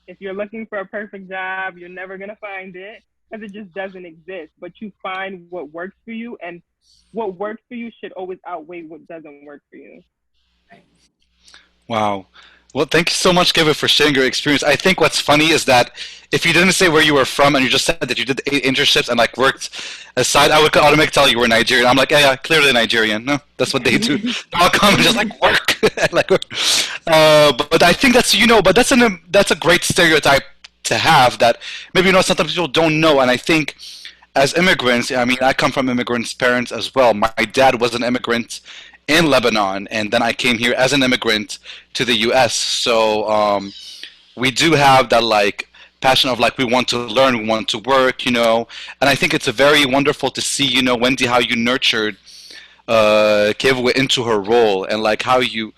If you're looking for a perfect job, you're never gonna find it because it just doesn't exist. But you find what works for you, and what works for you should always outweigh what doesn't work for you. Wow. Well, thank you so much, Kevin, for sharing your experience. I think what's funny is that if you didn't say where you were from and you just said that you did 8 internships and like worked aside, I would automatically tell you were Nigerian. I'm like, yeah, clearly Nigerian. No, that's what they do. I'll come and just like work. But I think that's, you know, but that's a great stereotype to have that maybe, you know, sometimes people don't know. And I think as immigrants, I mean, I come from immigrants' parents as well. My dad was an immigrant in Lebanon, and then I came here as an immigrant to the U.S. So we do have that like passion of like we want to learn, we want to work, and I think it's a very wonderful to see, Wendy, how you nurtured Kevwe into her role, and like how you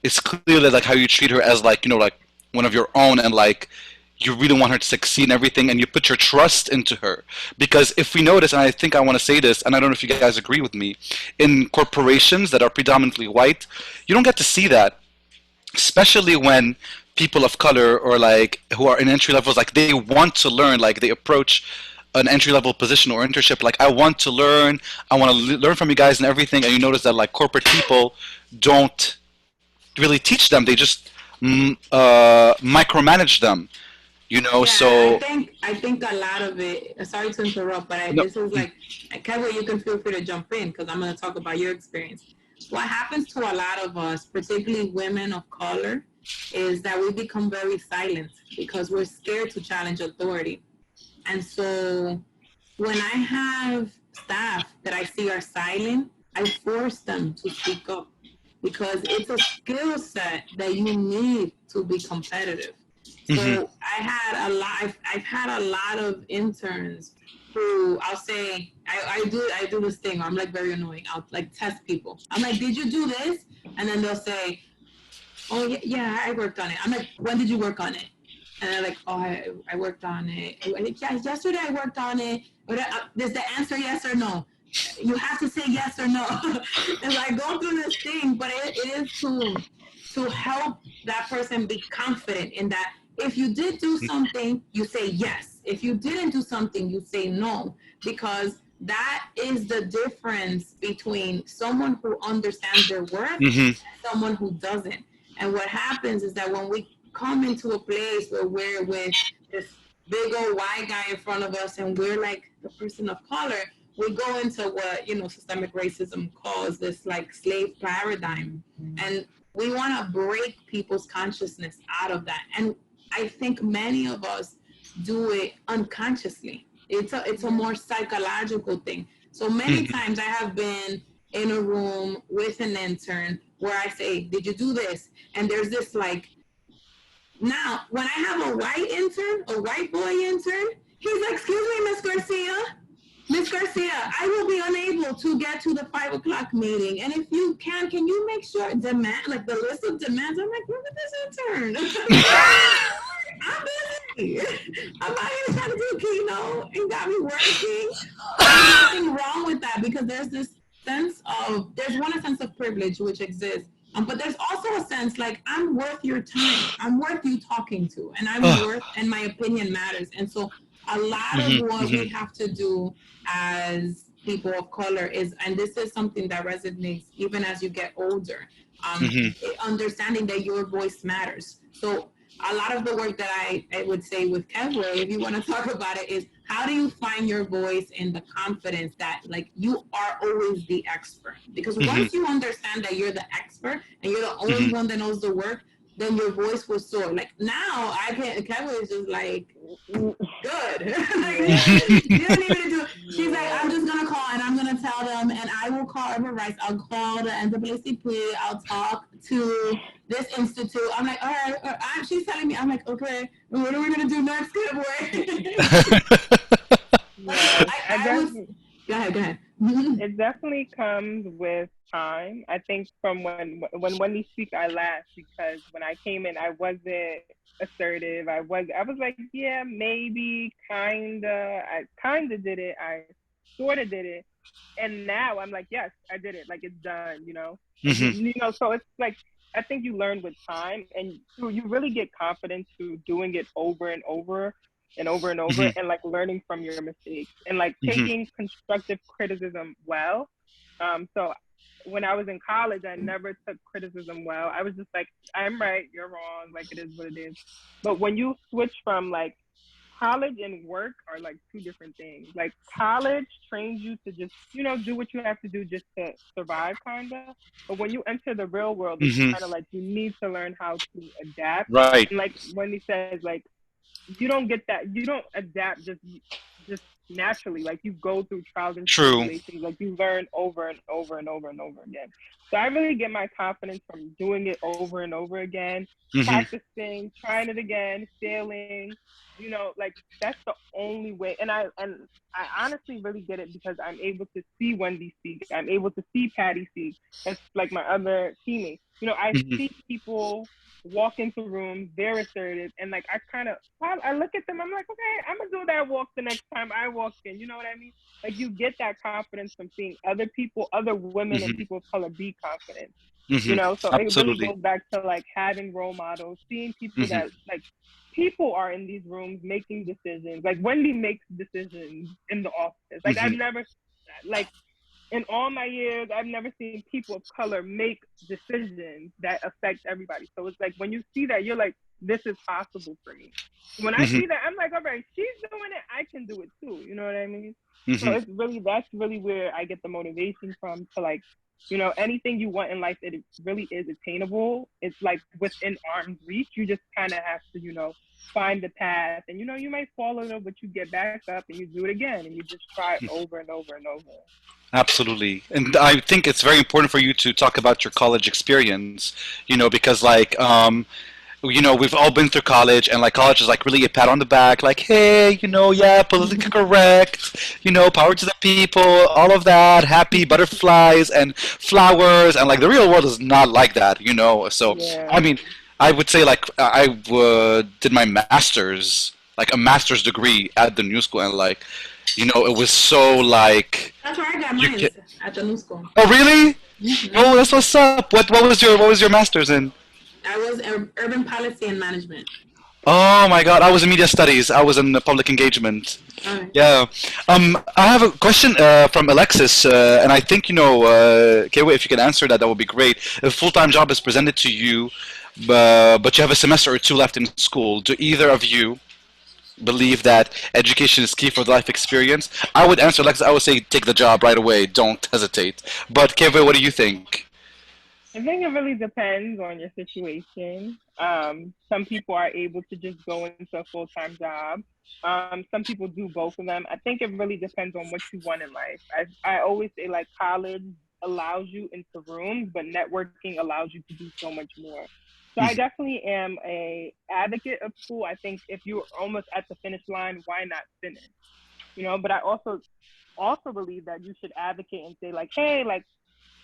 it's clearly like how you treat her as like like one of your own, and like you really want her to succeed in everything, and you put your trust into her. Because if we notice, and I think I want to say this, and I don't know if you guys agree with me, in corporations that are predominantly white, you don't get to see that, especially when people of color or like who are in entry levels, like they want to learn, like they approach an entry level position or internship like, I want to learn, I want to learn from you guys and everything. And you notice that like corporate people don't really teach them, they just micromanage them, Yeah, so I think a lot of it. Sorry to interrupt, but no. this is like, Kevin, you can feel free to jump in because I'm going to talk about your experience. What happens to a lot of us, particularly women of color, is that we become very silent because we're scared to challenge authority. And so when I have staff that I see are silent, I force them to speak up because it's a skill set that you need to be competitive. So I've had a lot of interns who I'll say, I do this thing. I'm like very annoying. I'll like test people. I'm like, did you do this? And then they'll say, oh yeah, I worked on it. I'm like, when did you work on it? And they're like, oh, I worked on it. I'm like, yeah, yesterday I worked on it. Is the answer yes or no? You have to say yes or no. And I go through this thing, but it is to help that person be confident in that if you did do something, you say yes. If you didn't do something, you say no. Because that is the difference between someone who understands their worth and someone who doesn't. And what happens is that when we come into a place where we're with this big old white guy in front of us and we're like the person of color, we go into what, systemic racism calls this like slave paradigm. And we want to break people's consciousness out of that. And I think many of us do it unconsciously. It's a more psychological thing. So many times I have been in a room with an intern where I say, did you do this? And there's this like, now when I have a white intern, a white boy intern, he's like, excuse me, Miss Garcia, I will be unable to get to the 5 o'clock meeting. And if you can you make sure like the list of demands? I'm like, look at this intern. I'm busy. I'm not even trying to do keynote and got me working. There's nothing wrong with that because there's this sense of, there's a sense of privilege which exists. But there's also a sense like, I'm worth your time. I'm worth you talking to. And I'm worth, and my opinion matters. And so a lot of what we have to do as people of color is, and this is something that resonates even as you get older, understanding that your voice matters. So a lot of the work that I would say with Kevwe, if you want to talk about it, is how do you find your voice in the confidence that like you are always the expert? Because once you understand that you're the expert and you're the only one that knows the work, then your voice will soar. Like now, Kevwe is just like, good. Like, you don't even do. She's like, I'm just gonna call and I'm gonna tell them, and I will call Urban Rights. I'll call the NAACP. I'll talk to this institute. I'm like, all right. She's telling me. I'm like, okay. What are we gonna do next, Kevwe? Go ahead. It definitely comes with time. I think from when Wendy speaks, I laugh because when I came in, I wasn't assertive. I was like, yeah, maybe, kinda. I kinda did it. I sorta did it. And now I'm like, yes, I did it. Like it's done, So it's like, I think you learn with time and you really get confidence through doing it over and over and over and over and like learning from your mistakes and like taking constructive criticism well. So when I was in college, I never took criticism well. I was just like, I'm right, you're wrong, like it is what it is. But when you switch from like college and work are like two different things. Like college trains you to just, do what you have to do just to survive kind of. But when you enter the real world, it's kind of like you need to learn how to adapt. Right. And like Wendy says, like, you don't get that. You don't adapt just naturally. Like you go through trials and True. tribulations, like you learn over and over and over and over again. So I really get my confidence from doing it over and over again, Hmm. practicing, trying it again, failing. Like that's the only way. And I honestly really get it because I'm able to see Wendy speak. I'm able to see Patty speak. That's like my other teammates. I Hmm. see people walk into rooms, they're assertive, and like I look at them, I'm like, okay, I'm gonna do that walk the next time I walk in. You know what I mean? Like you get that confidence from seeing other people, other women and Hmm. people of color be confident. Hmm. So it really Absolutely. goes back to like having role models, seeing people Hmm. that like people are in these rooms making decisions. Like Wendy makes decisions in the office. Like I've Hmm. never like in all my years, I've never seen people of color make decisions that affect everybody. So it's like when you see that, you're like, this is possible for me. When I Hmm. see that, I'm like, all right, she's doing it, I can do it too. You know what I mean? So Hmm. that's really where I get the motivation from to like, anything you want in life, it really is attainable. It's like within arm's reach. You just kind of have to, find the path. And, you might fall a little, but you get back up and you do it again and you just try over and over and over. Absolutely. And I think it's very important for you to talk about your college experience, because like, we've all been through college, and like college is like really a pat on the back, like, hey, yeah, politically correct, power to the people, all of that, happy butterflies and flowers, and like the real world is not like that. So, Yeah. I mean, I would say like I did my master's, like a master's degree at the new school, and like, it was so like That's where I got you mine can. at the new school. Oh, really? Hmm. Oh, that's what's up. What was your master's in? I was urban policy and management. Oh my God, I was in media studies. I was in public engagement. All right. Yeah. I have a question from Alexis, and I think Kewa, if you can answer that, that would be great. If a full-time job is presented to you, but you have a semester or two left in school, do either of you believe that education is key for the life experience? I would answer Alexis. I would say take the job right away. Don't hesitate. But Kewa, what do you think? I think it really depends on your situation. Some people are able to just go into a full time job. Some people do both of them. I think it really depends on what you want in life. I always say like college allows you into rooms, but networking allows you to do so much more. So I definitely am a advocate of school. I think if you're almost at the finish line, why not finish? But I also believe that you should advocate and say like, hey, like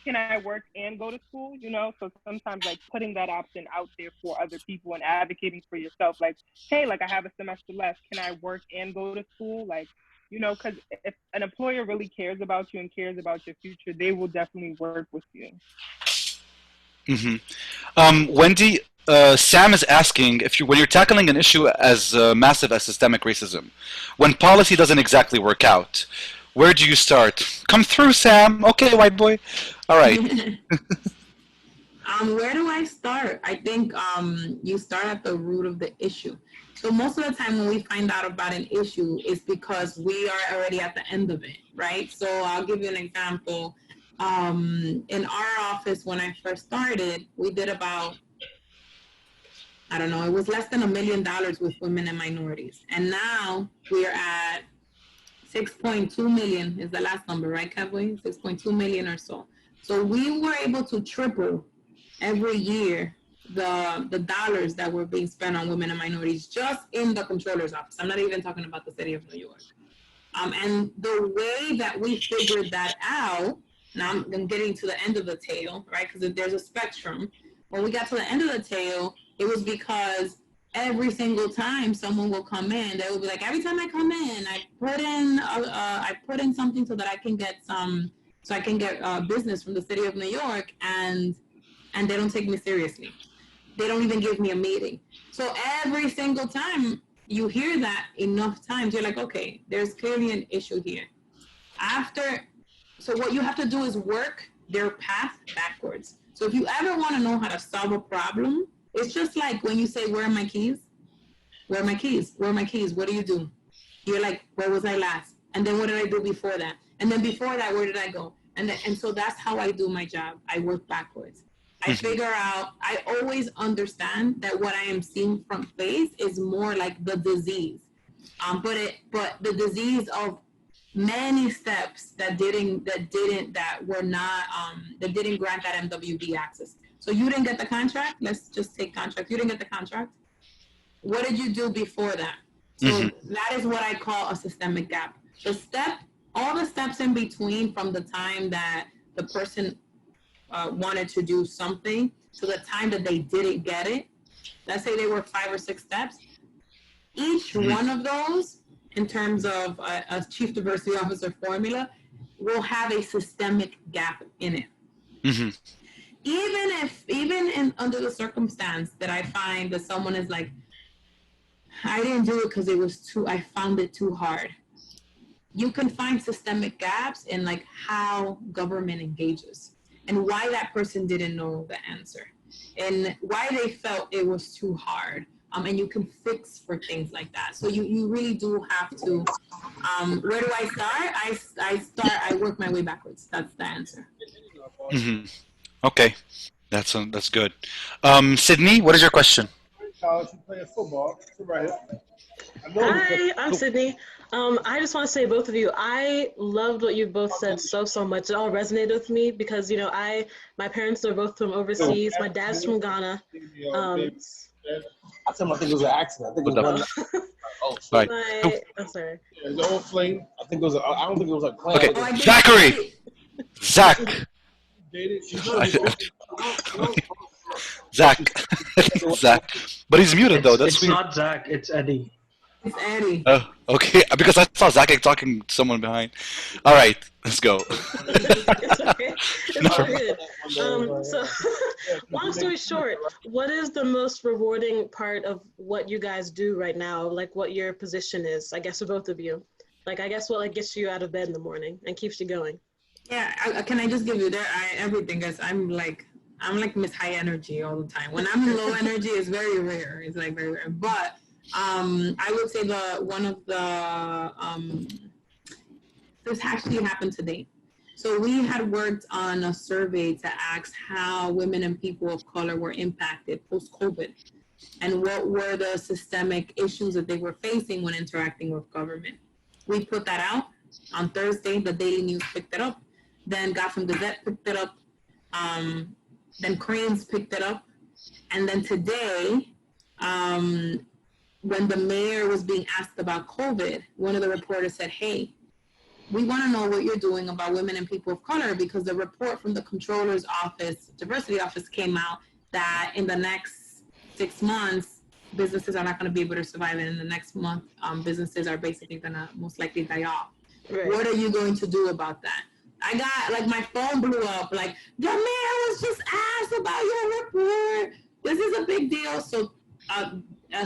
can I work and go to school? So sometimes like putting that option out there for other people and advocating for yourself, like, hey, like I have a semester left. Can I work and go to school? Like, because if an employer really cares about you and cares about your future, they will definitely work with you. Hmm. Wendy, Sam is asking if when you're tackling an issue as massive as systemic racism, when policy doesn't exactly work out, where do you start? Come through, Sam. Okay, white boy. All right. Where do I start? I think you start at the root of the issue. So most of the time when we find out about an issue, it's because we are already at the end of it, right? So I'll give you an example. In our office, when I first started, we did about, I don't know, it was less than $1 million with women and minorities. And now we're at 6.2 million is the last number, right, Kevin? 6.2 million or so. So we were able to triple every year the dollars that were being spent on women and minorities just in the controller's office. I'm not even talking about the city of New York. And the way that we figured that out, now I'm getting to the end of the tail, right? Because there's a spectrum. When we got to the end of the tail, it was because every single time someone will come in, they will be like, every time I come in, I put in something so that I can get business from the city of New York, and they don't take me seriously. They don't even give me a meeting. So every single time you hear that enough times, you're like, okay, there's clearly an issue here. So what you have to do is work their path backwards. So if you ever want to know how to solve a problem, it's just like when you say, where are my keys? Where are my keys? Where are my keys? What do you do? You're like, where was I last? And then what did I do before that? And then before that, where did I go? And so that's how I do my job. I work backwards. I figure out, I always understand that what I am seeing from face is more like the disease. But the disease of many steps that didn't grant that MWD access. So you didn't get the contract. Let's just take contract. You didn't get the contract. What did you do before that? So that is what I call a systemic gap. All the steps in between from the time that the person wanted to do something to the time that they didn't get it. Let's say there were 5 or 6 steps. Each one of those, in terms of a chief diversity officer formula, will have a systemic gap in it. Even under the circumstance that I find that someone is like, I didn't do it because I found it too hard. You can find systemic gaps in like how government engages and why that person didn't know the answer and why they felt it was too hard. And you can fix for things like that. So you really do have to, where do I start? I work my way backwards. That's the answer. Okay, that's good. Sydney, what is your question? College and playing football. Right. Hi, I'm Sydney. I just want to say, both of you, I loved what you both said so much. It all resonated with me because, you know, my parents are both from overseas. My dad's from Ghana. I think it was an accident. I think it was one. I'm sorry. Yeah, the old fling. I think it was. I don't think it was a plan. Okay, Zachary. Zach. Zach. But he's muted though. That's it's not Zach. It's Eddie. It's Eddie. Oh, okay. Because I saw Zach talking to someone behind. All right, let's go. It's okay. It's all good. So, long story short, what is the most rewarding part of what you guys do right now? Like, what your position is? I guess for both of you. Like, I guess what like gets you out of bed in the morning and keeps you going. Yeah. Can I just give you everything? Guys, I'm like Miss High Energy all the time. When I'm in low energy, it's very rare. It's like very rare. But I would say this actually happened today. So we had worked on a survey to ask how women and people of color were impacted post-COVID and what were the systemic issues that they were facing when interacting with government. We put that out on Thursday. The Daily News picked it up. Then Gotham Gazette picked it up. Then Cranes picked it up. And then today, when the mayor was being asked about COVID, one of the reporters said, hey, we want to know what you're doing about women and people of color because the report from the Comptroller's office, diversity office, came out that in the next 6 months, businesses are not going to be able to survive. And in the next month, businesses are basically going to most likely die off. Right. What are you going to do about that? I got, like, my phone blew up. Like, the mayor was just asked about your report. This is a big deal. So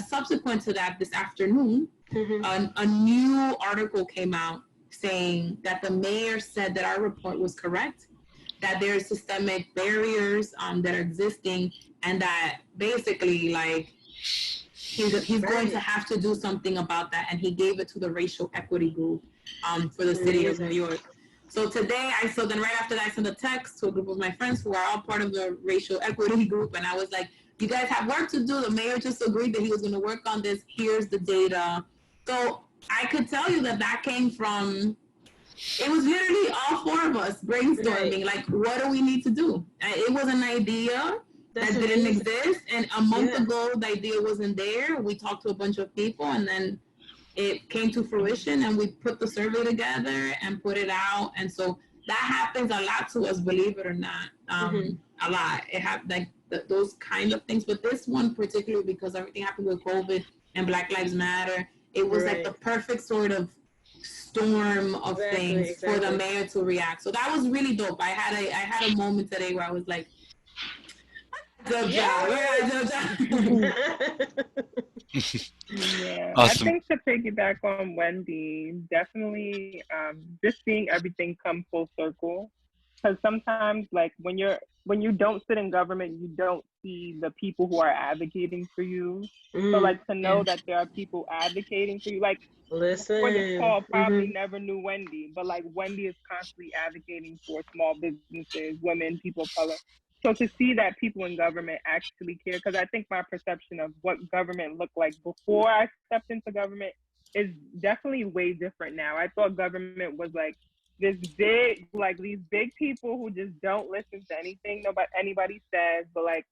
subsequent to that, this afternoon, a new article came out saying that the mayor said that our report was correct, that there are systemic barriers that are existing, and that basically, like, he's going to have to do something about that. And he gave it to the racial equity group for the city of New York. So today, then right after that, I sent a text to a group of my friends who are all part of the racial equity group, and I was like, you guys have work to do. The mayor just agreed that he was going to work on this. Here's the data. So I could tell you that came from, it was literally all 4 of us brainstorming, like, what do we need to do? It was an idea that didn't exist. And a month ago, the idea wasn't there. We talked to a bunch of people, and then it came to fruition, and we put the survey together and put it out. And so that happens a lot to us, believe it or not. A lot. It happened, like those kind of things. But this one particularly, because everything happened with COVID and Black Lives Matter, it was like the perfect sort of storm of things for the mayor to react. So that was really dope. I had a moment today where I was like, good job. Yeah, Awesome. I think to piggyback on Wendy, definitely just seeing everything come full circle. Because sometimes, like, when you don't sit in government, you don't see the people who are advocating for you. So, like, to know that there are people advocating for you, like, before this call, probably never knew Wendy, but, like, Wendy is constantly advocating for small businesses, women, people of color. So to see that people in government actually care, because I think my perception of what government looked like before I stepped into government is definitely way different now. I thought government was like this big, like these big people who just don't listen to anything anybody says, but like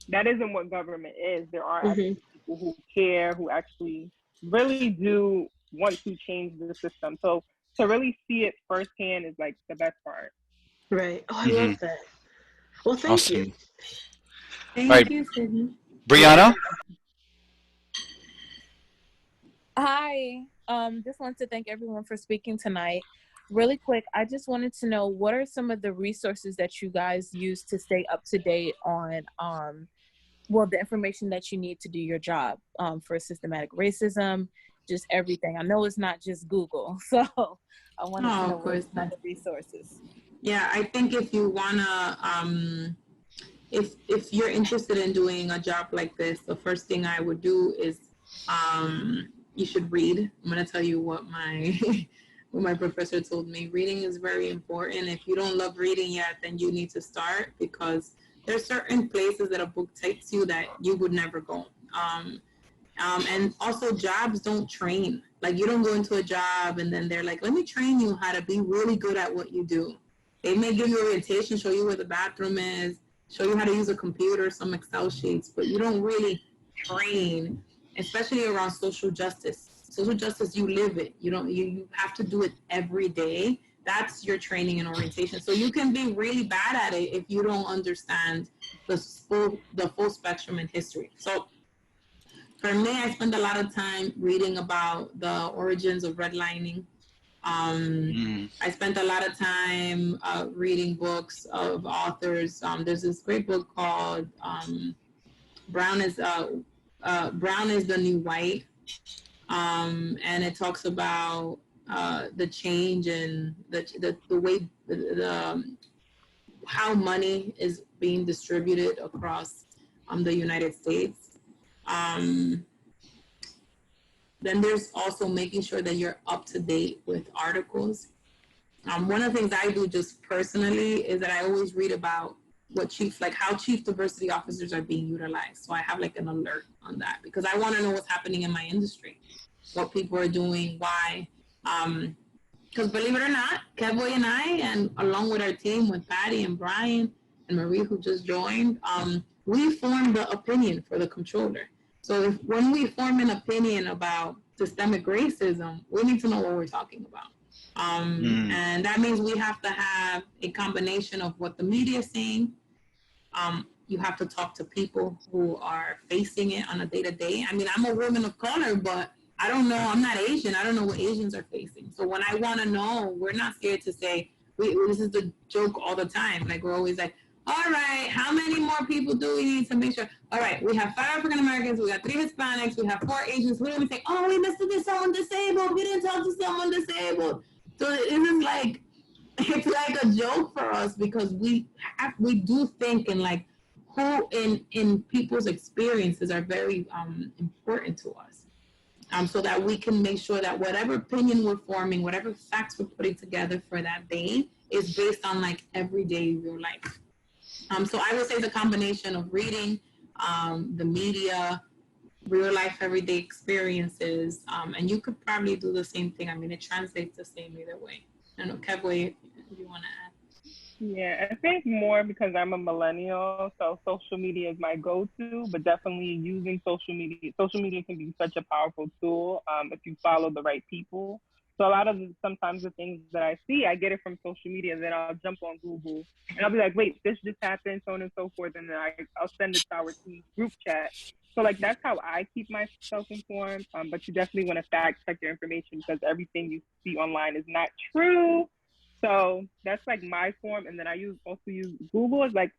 that isn't what government is. There are Mm-hmm. actually people who care, who actually really do want to change the system. So to really see it firsthand is like the best part. Right. Oh, I Mm-hmm. love that. Well, thank you. Awesome. Thank Right. you, Sydney. Brianna? Hi. Just wanted to thank everyone for speaking tonight. Really quick, I just wanted to know what are some of the resources that you guys use to stay up to date on well, the information that you need to do your job for systematic racism, just everything. I know it's not just Google, so I wanted to know what are the resources. Yeah, I think if you wanna, if you're interested in doing a job like this, the first thing I would do is you should read. I'm gonna tell you what my what my professor told me. Reading is very important. If you don't love reading yet, then you need to start, because there's certain places that a book takes you that you would never go. And also jobs don't train. Like you don't go into a job and then they're like, let me train you how to be really good at what you do. They may give you orientation, show you where the bathroom is, show you how to use a computer, some Excel sheets, but you don't really train, especially around social justice. Social justice, you live it. You have to do it every day. That's your training and orientation. So you can be really bad at it if you don't understand the full spectrum in history. So for me, I spend a lot of time reading about the origins of redlining. I spent a lot of time reading books of authors. There's this great book called Brown is the New White, and it talks about the change in the way how money is being distributed across the United States. Then there's also making sure that you're up to date with articles. One of the things I do just personally is that I always read about how chief diversity officers are being utilized. So I have like an alert on that because I want to know what's happening in my industry, what people are doing, why. Because believe it or not, Kevboy and I, and along with our team, with Patty and Brian and Marie, who just joined, we formed the opinion for the controller. So when we form an opinion about systemic racism, we need to know what we're talking about. And that means we have to have a combination of what the media is saying. You have to talk to people who are facing it on a day-to-day. I mean, I'm a woman of color, but I don't know. I'm not Asian. I don't know what Asians are facing. So when I want to know, we're not scared to say, this is the joke all the time. Like, we're always like, all right, how many more people do we need to make sure? All right, we have 5 African Americans, we got 3 Hispanics, we have 4 Asians. We don't say, oh, we missed someone disabled. We didn't talk to someone disabled. So it's like a joke for us because we do think in like who in people's experiences are very important to us. So that we can make sure that whatever opinion we're forming, whatever facts we're putting together for that day is based on like everyday real life. So I would say the combination of reading, the media, real life everyday experiences, and you could probably do the same thing. I mean, it translates the same either way. I don't know, Kevway, if you want to add. Yeah, I think more because I'm a millennial, so social media is my go-to, but definitely using social media. Social media can be such a powerful tool if you follow the right people. So a lot of sometimes the things that I see, I get it from social media, then I'll jump on Google and I'll be like, wait, this just happened, so on and so forth, and then I'll send it to our team group chat. So like that's how I keep myself informed. But you definitely want to fact check your information because everything you see online is not true. So that's like my form, and then I also use Google as like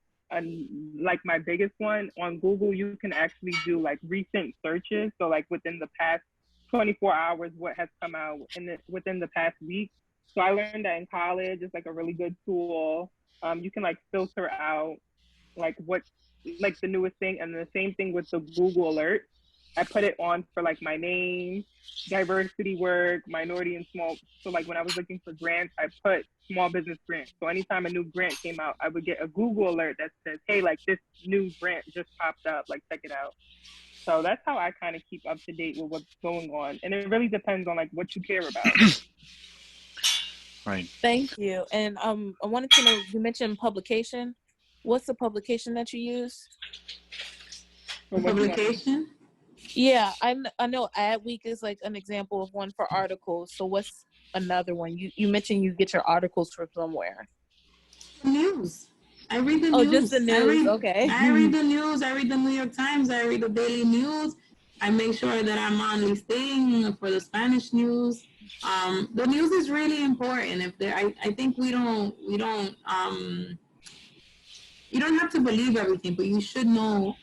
my biggest one. On Google, you can actually do like recent searches. So like within the past 24 hours, what has come out within the past week. So I learned that in college. It's like a really good tool. You can like filter out like what like the newest thing, and the same thing with the Google alert. I put it on for like my name, diversity work, minority and small. So like when I was looking for grants, I put small business grants. So anytime a new grant came out, I would get a Google alert that says, hey, like this new grant just popped up, like check it out. So that's how I kind of keep up to date with what's going on. And it really depends on like what you care about. Right. Thank you. And I wanted to know, you mentioned publication. What's the publication that you use? Publication? Yeah, I know Adweek is like an example of one for articles. So what's another one? You mentioned you get your articles from somewhere. News. I read the news. Oh, just the news. Okay. I read the news. I read the New York Times. I read the Daily News. I make sure that I'm on listing for the Spanish news. The news is really important. If there, I think you don't have to believe everything, but you should know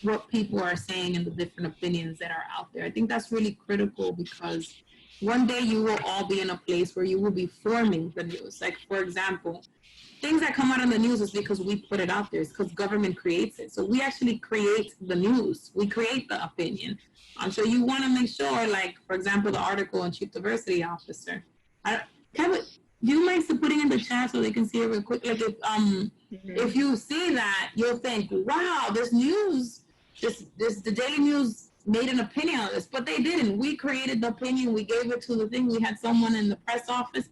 what people are saying and the different opinions that are out there. I think that's really critical because one day you will all be in a place where you will be forming the news. Like, for example, things that come out on the news is because we put it out there. It's because government creates it. So we actually create the news. We create the opinion. So you want to make sure, like, for example, the article on Chief Diversity Officer. Kevin, do you mind putting in the chat so they can see it real quick? Like, if you see that, you'll think, wow, this news, the Daily News made an opinion on this, but they didn't. We created the opinion. We gave it to the thing. We had someone in the press office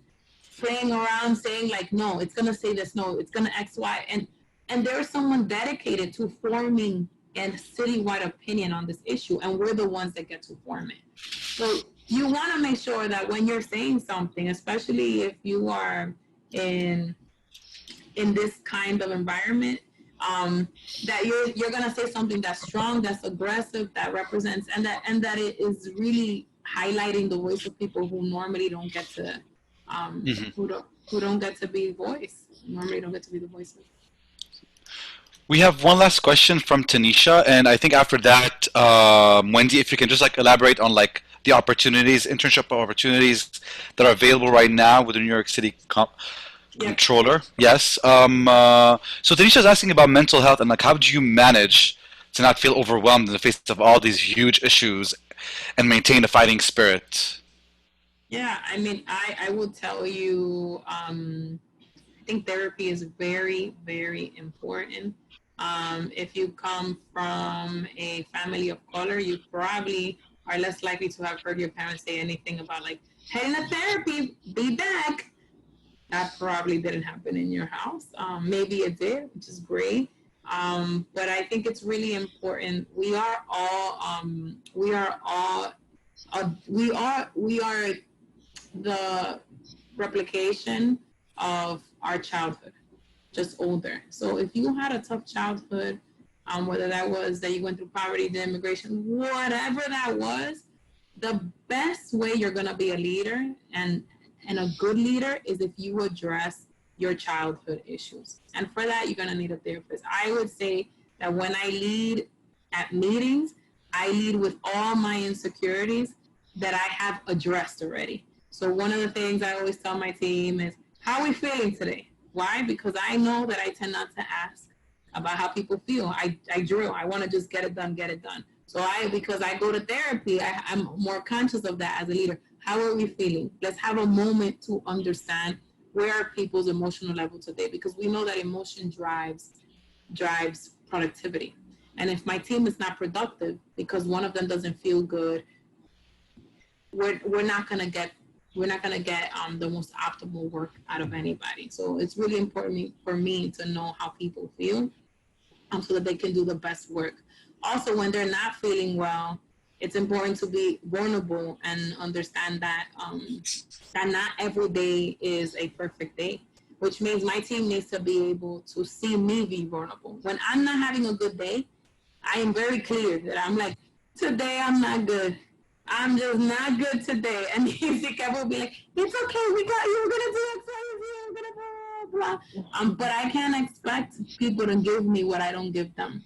playing around saying like, no, it's going to say this. No, it's going to X, Y. And there's someone dedicated to forming a citywide opinion on this issue. And we're the ones that get to form it. So you want to make sure that when you're saying something, especially if you are in this kind of environment, that you're going to say something that's strong, that's aggressive, that represents, and that it is really highlighting the voice of people who normally don't get to, who don't get to be voiced. Normally don't get to be the voices. We have one last question from Tanisha, and I think after that, Wendy, if you can just like elaborate on like the opportunities, internship opportunities that are available right now with the New York City Controller. Yes. So Tanisha is asking about mental health and like how do you manage to not feel overwhelmed in the face of all these huge issues and maintain a fighting spirit? Yeah, I mean, I will tell you, I think therapy is very, very important. If you come from a family of color, you probably are less likely to have heard your parents say anything about like, heading to therapy, be back. That probably didn't happen in your house. Maybe it did, which is great. But I think it's really important. We are the replication of our childhood, just older. So if you had a tough childhood, whether that was that you went through poverty, the immigration, whatever that was, the best way you're gonna be a leader and a good leader is if you address your childhood issues. And for that, you're gonna need a therapist. I would say that when I lead at meetings, I lead with all my insecurities that I have addressed already. So one of the things I always tell my team is, how are we feeling today? Why? Because I know that I tend not to ask about how people feel. I drill. I want to just get it done. So because I go to therapy, I'm more conscious of that as a leader. How are we feeling? Let's have a moment to understand where are people's emotional level today, because we know that emotion drives productivity. And if my team is not productive because one of them doesn't feel good, we're not gonna get the most optimal work out of anybody. So it's really important for me to know how people feel, so that they can do the best work. Also, when they're not feeling well, it's important to be vulnerable and understand that that not every day is a perfect day, which means my team needs to be able to see me be vulnerable. When I'm not having a good day, I am very clear that I'm like, today I'm not good. I'm just not good today. And Kevin will be like, it's okay, we got you, we're gonna do X, Y, Z, we're gonna blah, blah. But I can't expect people to give me what I don't give them.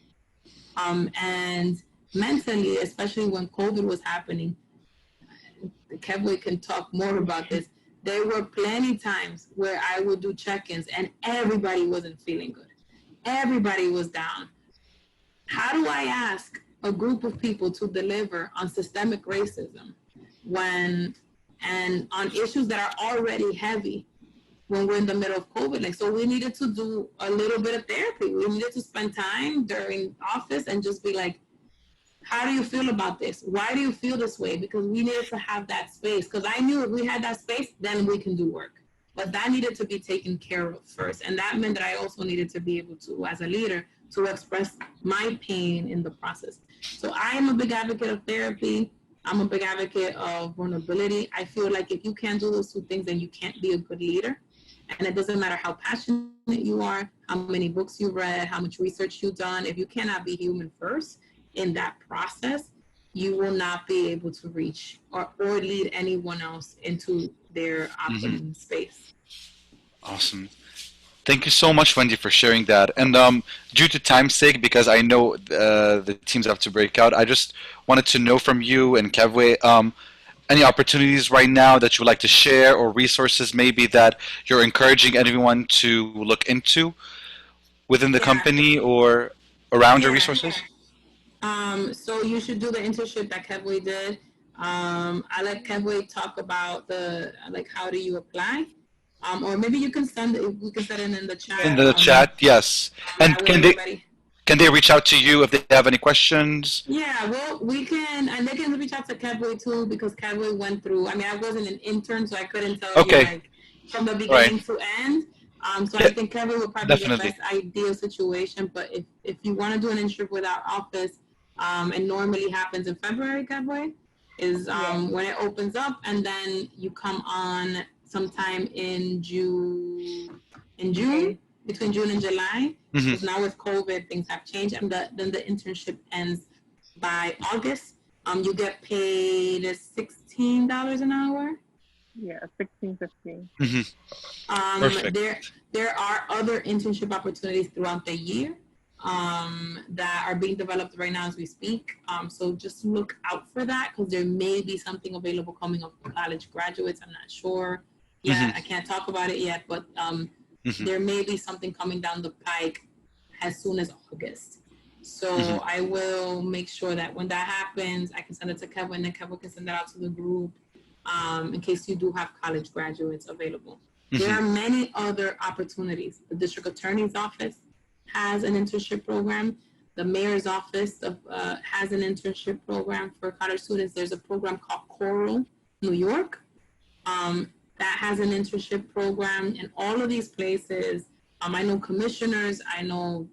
And mentally, especially when COVID was happening, Kevin can talk more about this. There were plenty times where I would do check-ins and everybody wasn't feeling good. Everybody was down. How do I ask a group of people to deliver on systemic racism and on issues that are already heavy when we're in the middle of COVID. Like, so we needed to do a little bit of therapy. We needed to spend time during office and just be like, how do you feel about this? Why do you feel this way? Because we needed to have that space. Because I knew if we had that space, then we can do work. But that needed to be taken care of first. And that meant that I also needed to be able to, as a leader, to express my pain in the process. So I am a big advocate of therapy. I'm a big advocate of vulnerability. I feel like if you can't do those two things, then you can't be a good leader. And it doesn't matter how passionate you are, how many books you've read, how much research you've done. If you cannot be human first in that process, you will not be able to reach or lead anyone else into their optimum space. Awesome. Thank you so much, Wendy, for sharing that. And due to time's sake, because I know the teams have to break out, I just wanted to know from you and Kevwe, any opportunities right now that you would like to share, or resources maybe that you're encouraging everyone to look into within the company or around your resources? So you should do the internship that Kevwe did. I let Kevwe talk about how do you apply? Or maybe you can send it, we can send it in the chat. In the chat, yes. And can they reach out to you if they have any questions? Yeah, well, we can, and they can reach out to Kevwe too, because Kevwe went through, I mean, I wasn't an intern, so I couldn't tell you like from the beginning to end. So I think Kevwe would probably be the best ideal situation. But if you want to do an internship with our office, it normally happens in February, Kevwe, is when it opens up, and then you come on sometime in June, between June and July. Because now with COVID, things have changed, and then the internship ends by August. You get paid $16 an hour. Yeah, 16.15. Perfect. There are other internship opportunities throughout the year that are being developed right now as we speak. So just look out for that, because there may be something available coming up for college graduates. I'm not sure yet. I can't talk about it yet, but there may be something coming down the pike as soon as August. So I will make sure that when that happens, I can send it to Kevin, and then Kevin can send that out to the group in case you do have college graduates available. There are many other opportunities. The district attorney's office has an internship program. The mayor's office has an internship program for college students. There's a program called Coral New York that has an internship program. And all of these places, I know commissioners, I know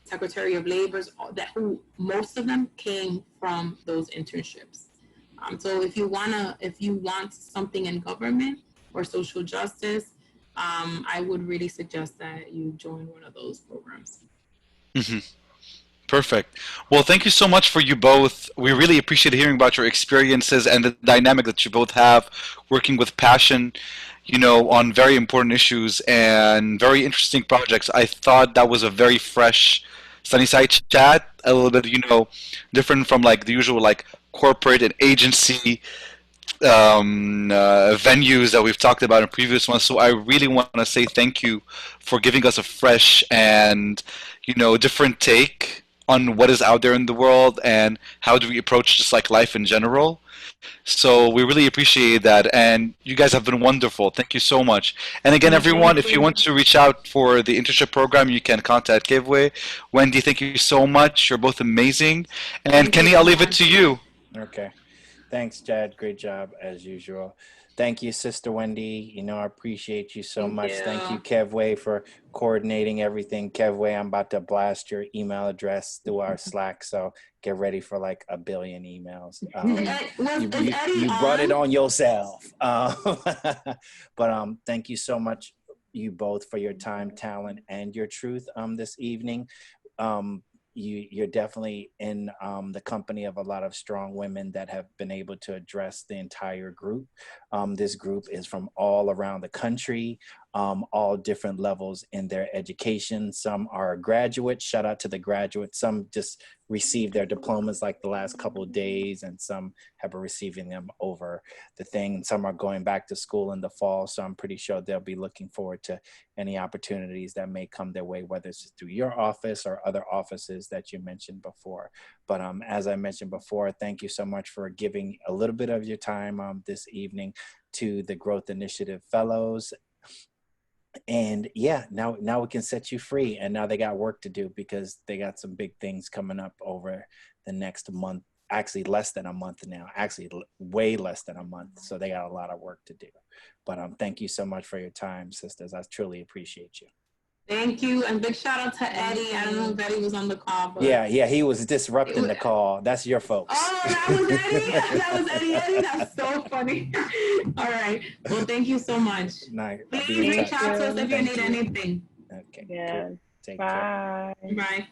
Secretary of Labor's, who most of them came from those internships. So if you want something in government or social justice, I would really suggest that you join one of those programs. Perfect. Well, thank you so much for you both. We really appreciate hearing about your experiences and the dynamic that you both have working with passion, on very important issues and very interesting projects. I thought that was a very fresh Sunnyside Chat, a little bit, different from like the usual like corporate and agency venues that we've talked about in previous ones. So I really want to say thank you for giving us a fresh and different take on what is out there in the world and how do we approach just like life in general. So we really appreciate that, and you guys have been wonderful. Thank you so much. And again, everyone, if you want to reach out for the internship program, you can contact Giveaway. Wendy, thank you so much. You're both amazing. And Kenny, I'll leave it to you. Okay. Thanks, Jad. Great job as usual. Thank you, Sister Wendy. I appreciate you so much. Thank you, Kevway, for coordinating everything. Kevway, I'm about to blast your email address through our Slack, so get ready for like 1 billion emails. You brought it on yourself. But thank you so much, you both, for your time, talent, and your truth this evening. You're definitely in the company of a lot of strong women that have been able to address the entire group. This group is from all around the country. all different levels in their education. Some are graduates, shout out to the graduates. Some just received their diplomas like the last couple of days, and some have been receiving them over the thing. And some are going back to school in the fall, so I'm pretty sure they'll be looking forward to any opportunities that may come their way, whether it's through your office or other offices that you mentioned before. But as I mentioned before, thank you so much for giving a little bit of your time this evening to the Growth Initiative Fellows. And yeah, now we can set you free. And now they got work to do because they got some big things coming up over the next month. Actually, less than a month now. Actually, way less than a month. So they got a lot of work to do. But thank you so much for your time, sisters. I truly appreciate you. Thank you, and big shout out to Eddie. I don't know if Eddie was on the call, but yeah, he was disrupting the call. That's your folks. Oh, that was Eddie. That was Eddie. That's so funny. All right. Well, thank you so much. Nice. Please reach out to us if you need anything. Okay. Yeah. Cool. Take Bye. care. Bye.